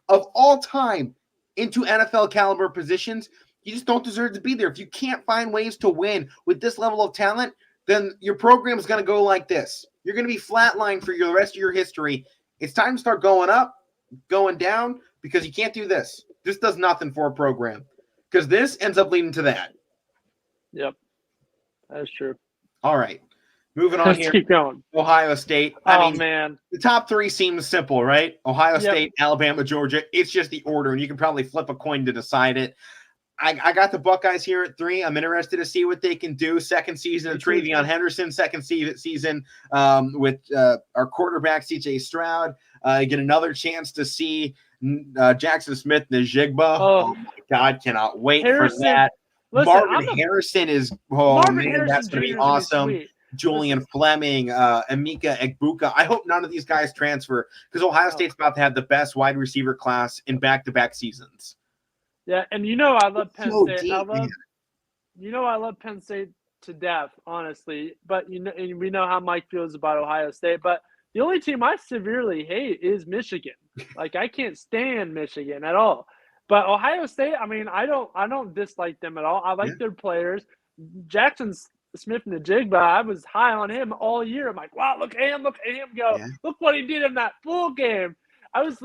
of all time into NFL caliber positions, you just don't deserve to be there. If you can't find ways to win with this level of talent, then your program is going to go like this. You're going to be flatlined for the rest of your history. It's time to start going up, going down, because you can't do this. This does nothing for a program, because this ends up leading to that. Yep, that's true. All right, moving on here. Keep going. Ohio State. Man, the top 3 seems simple, right? Ohio State, Alabama, Georgia. It's just the order, and you can probably flip a coin to decide it. I got the Buckeyes here at 3. I'm interested to see what they can do. Second season of Travion Henderson. Second season with our quarterback, C.J. Stroud. Get another chance to see Jackson Smith-Njigba. Oh, my God. Cannot wait for that. Listen, Marvin Harrison is – that's going to be awesome. Julian Fleming, Emeka Egbuka. I hope none of these guys transfer because Ohio State's about to have the best wide receiver class in back-to-back seasons. Yeah, and I love Penn State. I love Penn State to death, honestly. But and we know how Mike feels about Ohio State. But the only team I severely hate is Michigan. Like I can't stand Michigan at all. But Ohio State, I don't dislike them at all. I like their players. Jackson Smith-Njigba, I was high on him all year. I'm like, wow, look at him go. Yeah. Look what he did in that full game. I was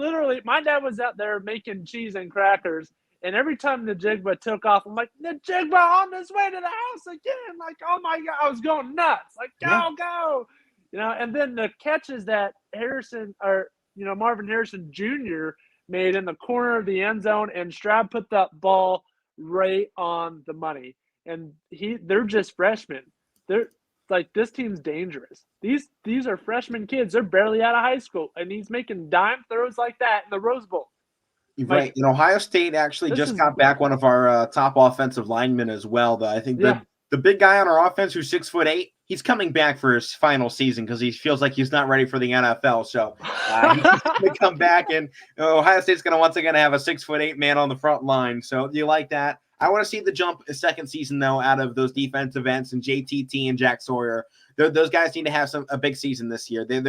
my dad was out there making cheese and crackers. And every time Njigba took off, I'm like, Njigba on his way to the house again. Like, oh, my God. I was going nuts. Like, go. And then the catches that Marvin Harrison Jr. made in the corner of the end zone, and Stroud put that ball right on the money. And they're just freshmen. they're like, this team's dangerous. These are freshman kids. They're barely out of high school, and he's making dime throws like that in the Rose Bowl. Right. Like, And Ohio State actually just got back one of our top offensive linemen as well. But I think the big guy on our offense who's 6'8", he's coming back for his final season because he feels like he's not ready for the NFL. So he's going to come back, and Ohio State's going to once again have a 6'8" man on the front line. So do you like that? I want to see the jump a second season, though, out of those defensive ends and JTT and Jack Sawyer. Those guys need to have a big season this year. They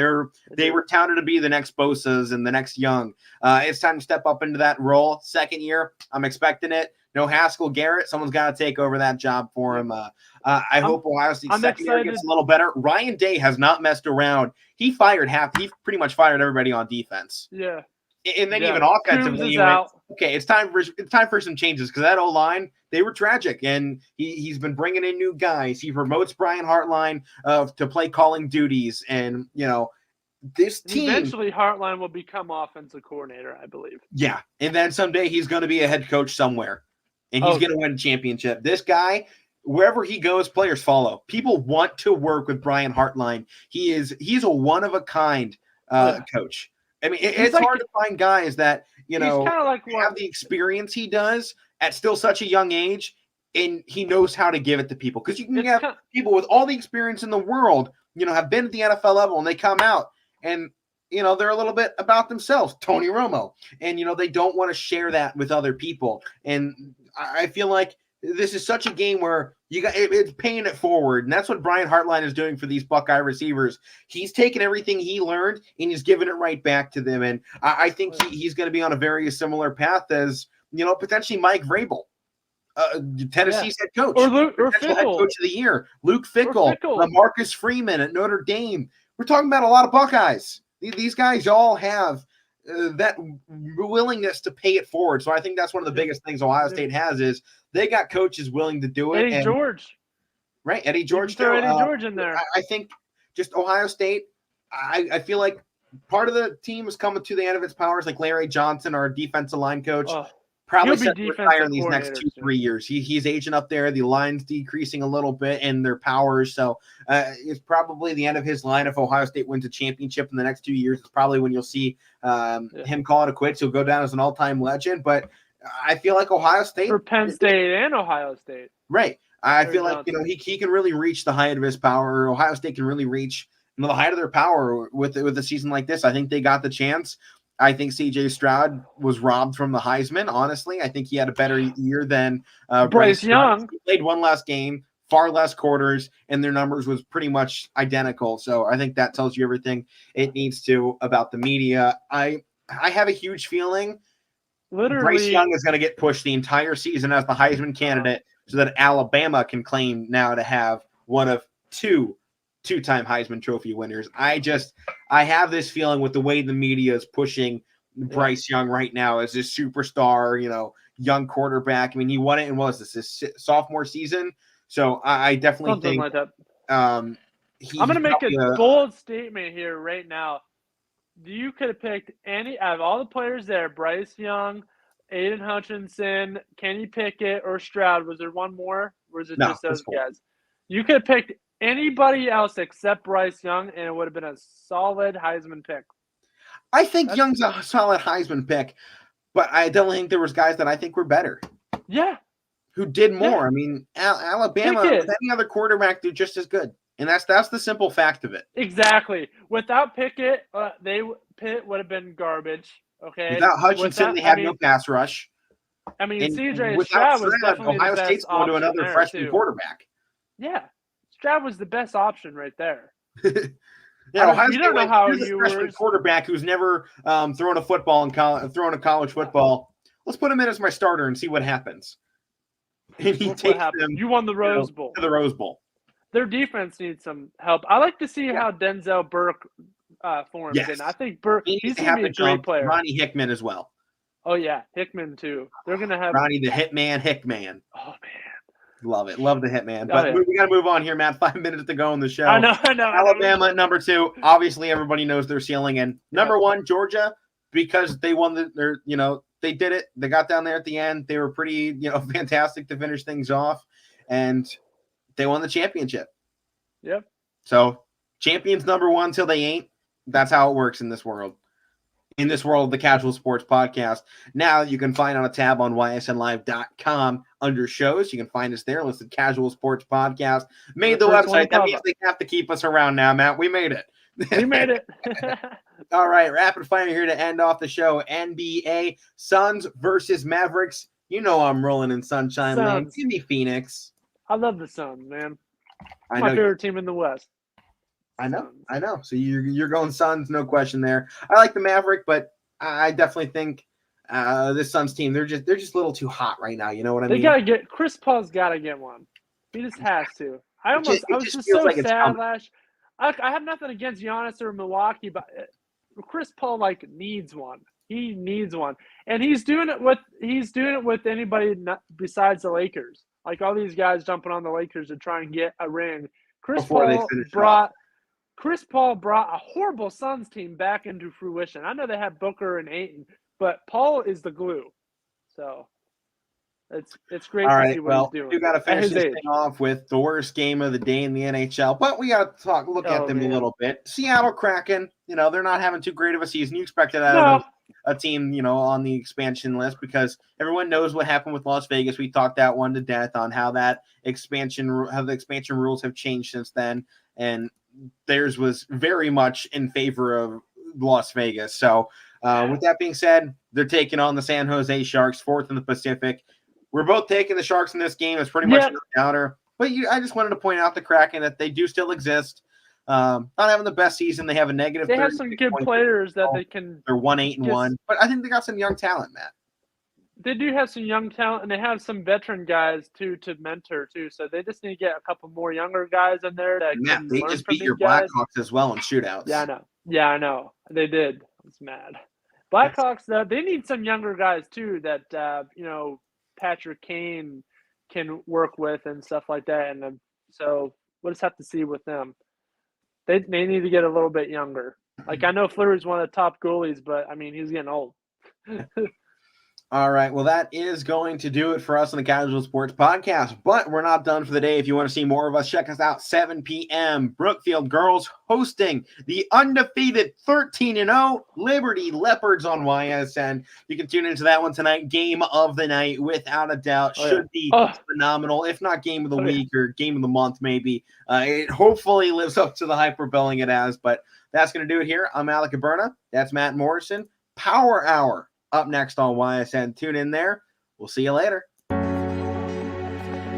were touted to be the next Bosa's and the next Young. It's time to step up into that role. Second year, I'm expecting it. No Haskell Garrett. Someone's got to take over that job for him. I hope Ohio State's second year gets a little better. Ryan Day has not messed around. He pretty much fired everybody on defense. Yeah. And then even offensively, okay, it's time for some changes because that O-line, they were tragic, and he's been bringing in new guys. He promotes Brian Hartline to play calling duties, and this team eventually Hartline will become offensive coordinator, I believe. Yeah, and then someday he's going to be a head coach somewhere, and he's going to win a championship. This guy, wherever he goes, players follow. People want to work with Brian Hartline. He's a one of a kind coach. I mean, it's hard to find guys that, have the experience he does at still such a young age, and he knows how to give it to people. Because you can have people with all the experience in the world, have been at the NFL level, and they come out, and, they're a little bit about themselves, Tony Romo. And, they don't want to share that with other people. And I feel like this is such a game where it's paying it forward. And that's what Brian Hartline is doing for these Buckeye receivers. He's taken everything he learned and he's giving it right back to them. And I think he's going to be on a very similar path as, potentially Mike Vrabel, Tennessee's head coach. Or head coach of the year. Luke Fickell, Marcus Freeman at Notre Dame. We're talking about a lot of Buckeyes. These guys all have that willingness to pay it forward. So I think that's one of the biggest things Ohio State has is they got coaches willing to do it. Eddie George. Right, Eddie George. Throw Eddie George in there. I think just Ohio State, I feel like part of the team is coming to the end of its powers, like Larry Johnson, our defensive line coach. Probably set to retire in these next 2-3 years. He's aging up there. The line's decreasing a little bit in their powers. So it's probably the end of his line. If Ohio State wins a championship in the next 2 years, it's probably when you'll see him call it a quits. He'll go down as an all-time legend. But I feel like Ohio State. For Penn State and Ohio State. Right. I feel like, he can really reach the height of his power. Ohio State can really reach the height of their power with a season like this. I think they got the chance. I think C.J. Stroud was robbed from the Heisman, honestly. I think he had a better year than Bryce Young. He played one last game, far less quarters, and their numbers was pretty much identical. So I think that tells you everything it needs to about the media. I have a huge feeling Bryce Young is going to get pushed the entire season as the Heisman candidate so that Alabama can claim now to have one of two-time Heisman Trophy winners. I have this feeling with the way the media is pushing Bryce Young right now as this superstar, young quarterback. I mean, he won it in his sophomore season. So I definitely think like that. I'm going to make a bold statement here right now. You could have picked any out of all the players there, Bryce Young, Aiden Hutchinson, Kenny Pickett, or Stroud. Was there one more? Or was it just those guys? You could have picked anybody else except Bryce Young, and it would have been a solid Heisman pick. I think Young's a solid Heisman pick, but I definitely think there was guys that I think were better. Yeah. Who did more. Yeah. I mean, Alabama, with any other quarterback, do just as good. And that's the simple fact of it. Exactly. Without Pickett, Pitt would have been garbage. Okay. Without Hutchinson, they had no pass rush. I mean, C.J. Stroud was definitely Ohio the best State's going to another freshman quarterback. Yeah. Stroud was the best option right there. Yeah, Ohio State don't know how you freshman quarterback who's never thrown a football in college football. Let's put him in as my starter and see what happens. And he takes them. You won the Rose Bowl. To the Rose Bowl. Their defense needs some help. I like to see how Denzel Burke forms, and I think Burke he's going to be a great player. Ronnie Hickman as well. Oh yeah, Hickman too. They're going to have Ronnie the Hitman Hickman. Oh man. Love it. Love the Hitman. But we got to move on here, Matt. 5 minutes to go on the show. I know. Alabama at number 2. Obviously, everybody knows their ceiling. And number 1, Georgia, because they won they did it. They got down there at the end. They were pretty, fantastic to finish things off. And they won the championship. Yep. So champions number one till they ain't. That's how it works in this world. In this world of the Casual Sports Podcast. Now you can find on a tab on ysnlive.com under shows. You can find us there, listed Casual Sports Podcast. Made the website. That means they have to keep us around now, Matt. We made it. We made it. All right, rapid fire here to end off the show. NBA, Suns versus Mavericks. You know I'm rolling in Sunshine Land. Give me Phoenix. I love the Suns, man. My favorite team in the West. I know. So you're going Suns, no question there. I like the Maverick, but I definitely think this Suns team, they're just a little too hot right now. You know what I mean? They gotta get Chris Paul's gotta get one. He just has to. I was just so like sad last. I have nothing against Giannis or Milwaukee, but Chris Paul needs one. He needs one, and he's doing it with anybody besides the Lakers. Like all these guys jumping on the Lakers to try and get a ring. Chris Paul brought a horrible Suns team back into fruition. I know they had Booker and Ayton, but Paul is the glue. So it's great to see what he's doing. We got to finish this thing off with the worst game of the day in the NHL, but we got to look at them a little bit. Seattle Kraken, they're not having too great of a season. You expected that of a team, on the expansion list because everyone knows what happened with Las Vegas. We talked that one to death on how the expansion rules have changed since then, and theirs was very much in favor of Las Vegas. So with that being said, they're taking on the San Jose Sharks, fourth in the Pacific. We're both taking the Sharks in this game. It's pretty much no doubter. But I just wanted to point out the Kraken that they do still exist. Not having the best season. They have a negative. They have some good players that they can. They're 1-8-1, but I think they got some young talent, Matt. They do have some young talent, and they have some veteran guys too to mentor too. So they just need to get a couple more younger guys in there that can they learn just from beat your guys. Blackhawks as well in shootouts. Yeah, I know. They did. I was mad. Blackhawks, they need some younger guys too that Patrick Kane can work with and stuff like that. And so we'll just have to see with them. They need to get a little bit younger. Like I know Fleury's one of the top goalies, but I mean he's getting old. All right. Well, that is going to do it for us on the Casual Sports Podcast, but we're not done for the day. If you want to see more of us, check us out 7 p.m. Brookfield Girls hosting the undefeated 13-0 Liberty Leopards on YSN. You can tune into that one tonight. Game of the night, without a doubt. Should be phenomenal, if not game of the week or game of the month, maybe. It hopefully lives up to the hype we're billing it as, but that's going to do it here. I'm Alek Koberna. That's Matt Morrison. Power Hour up next on YSN. Tune in there. We'll see you later.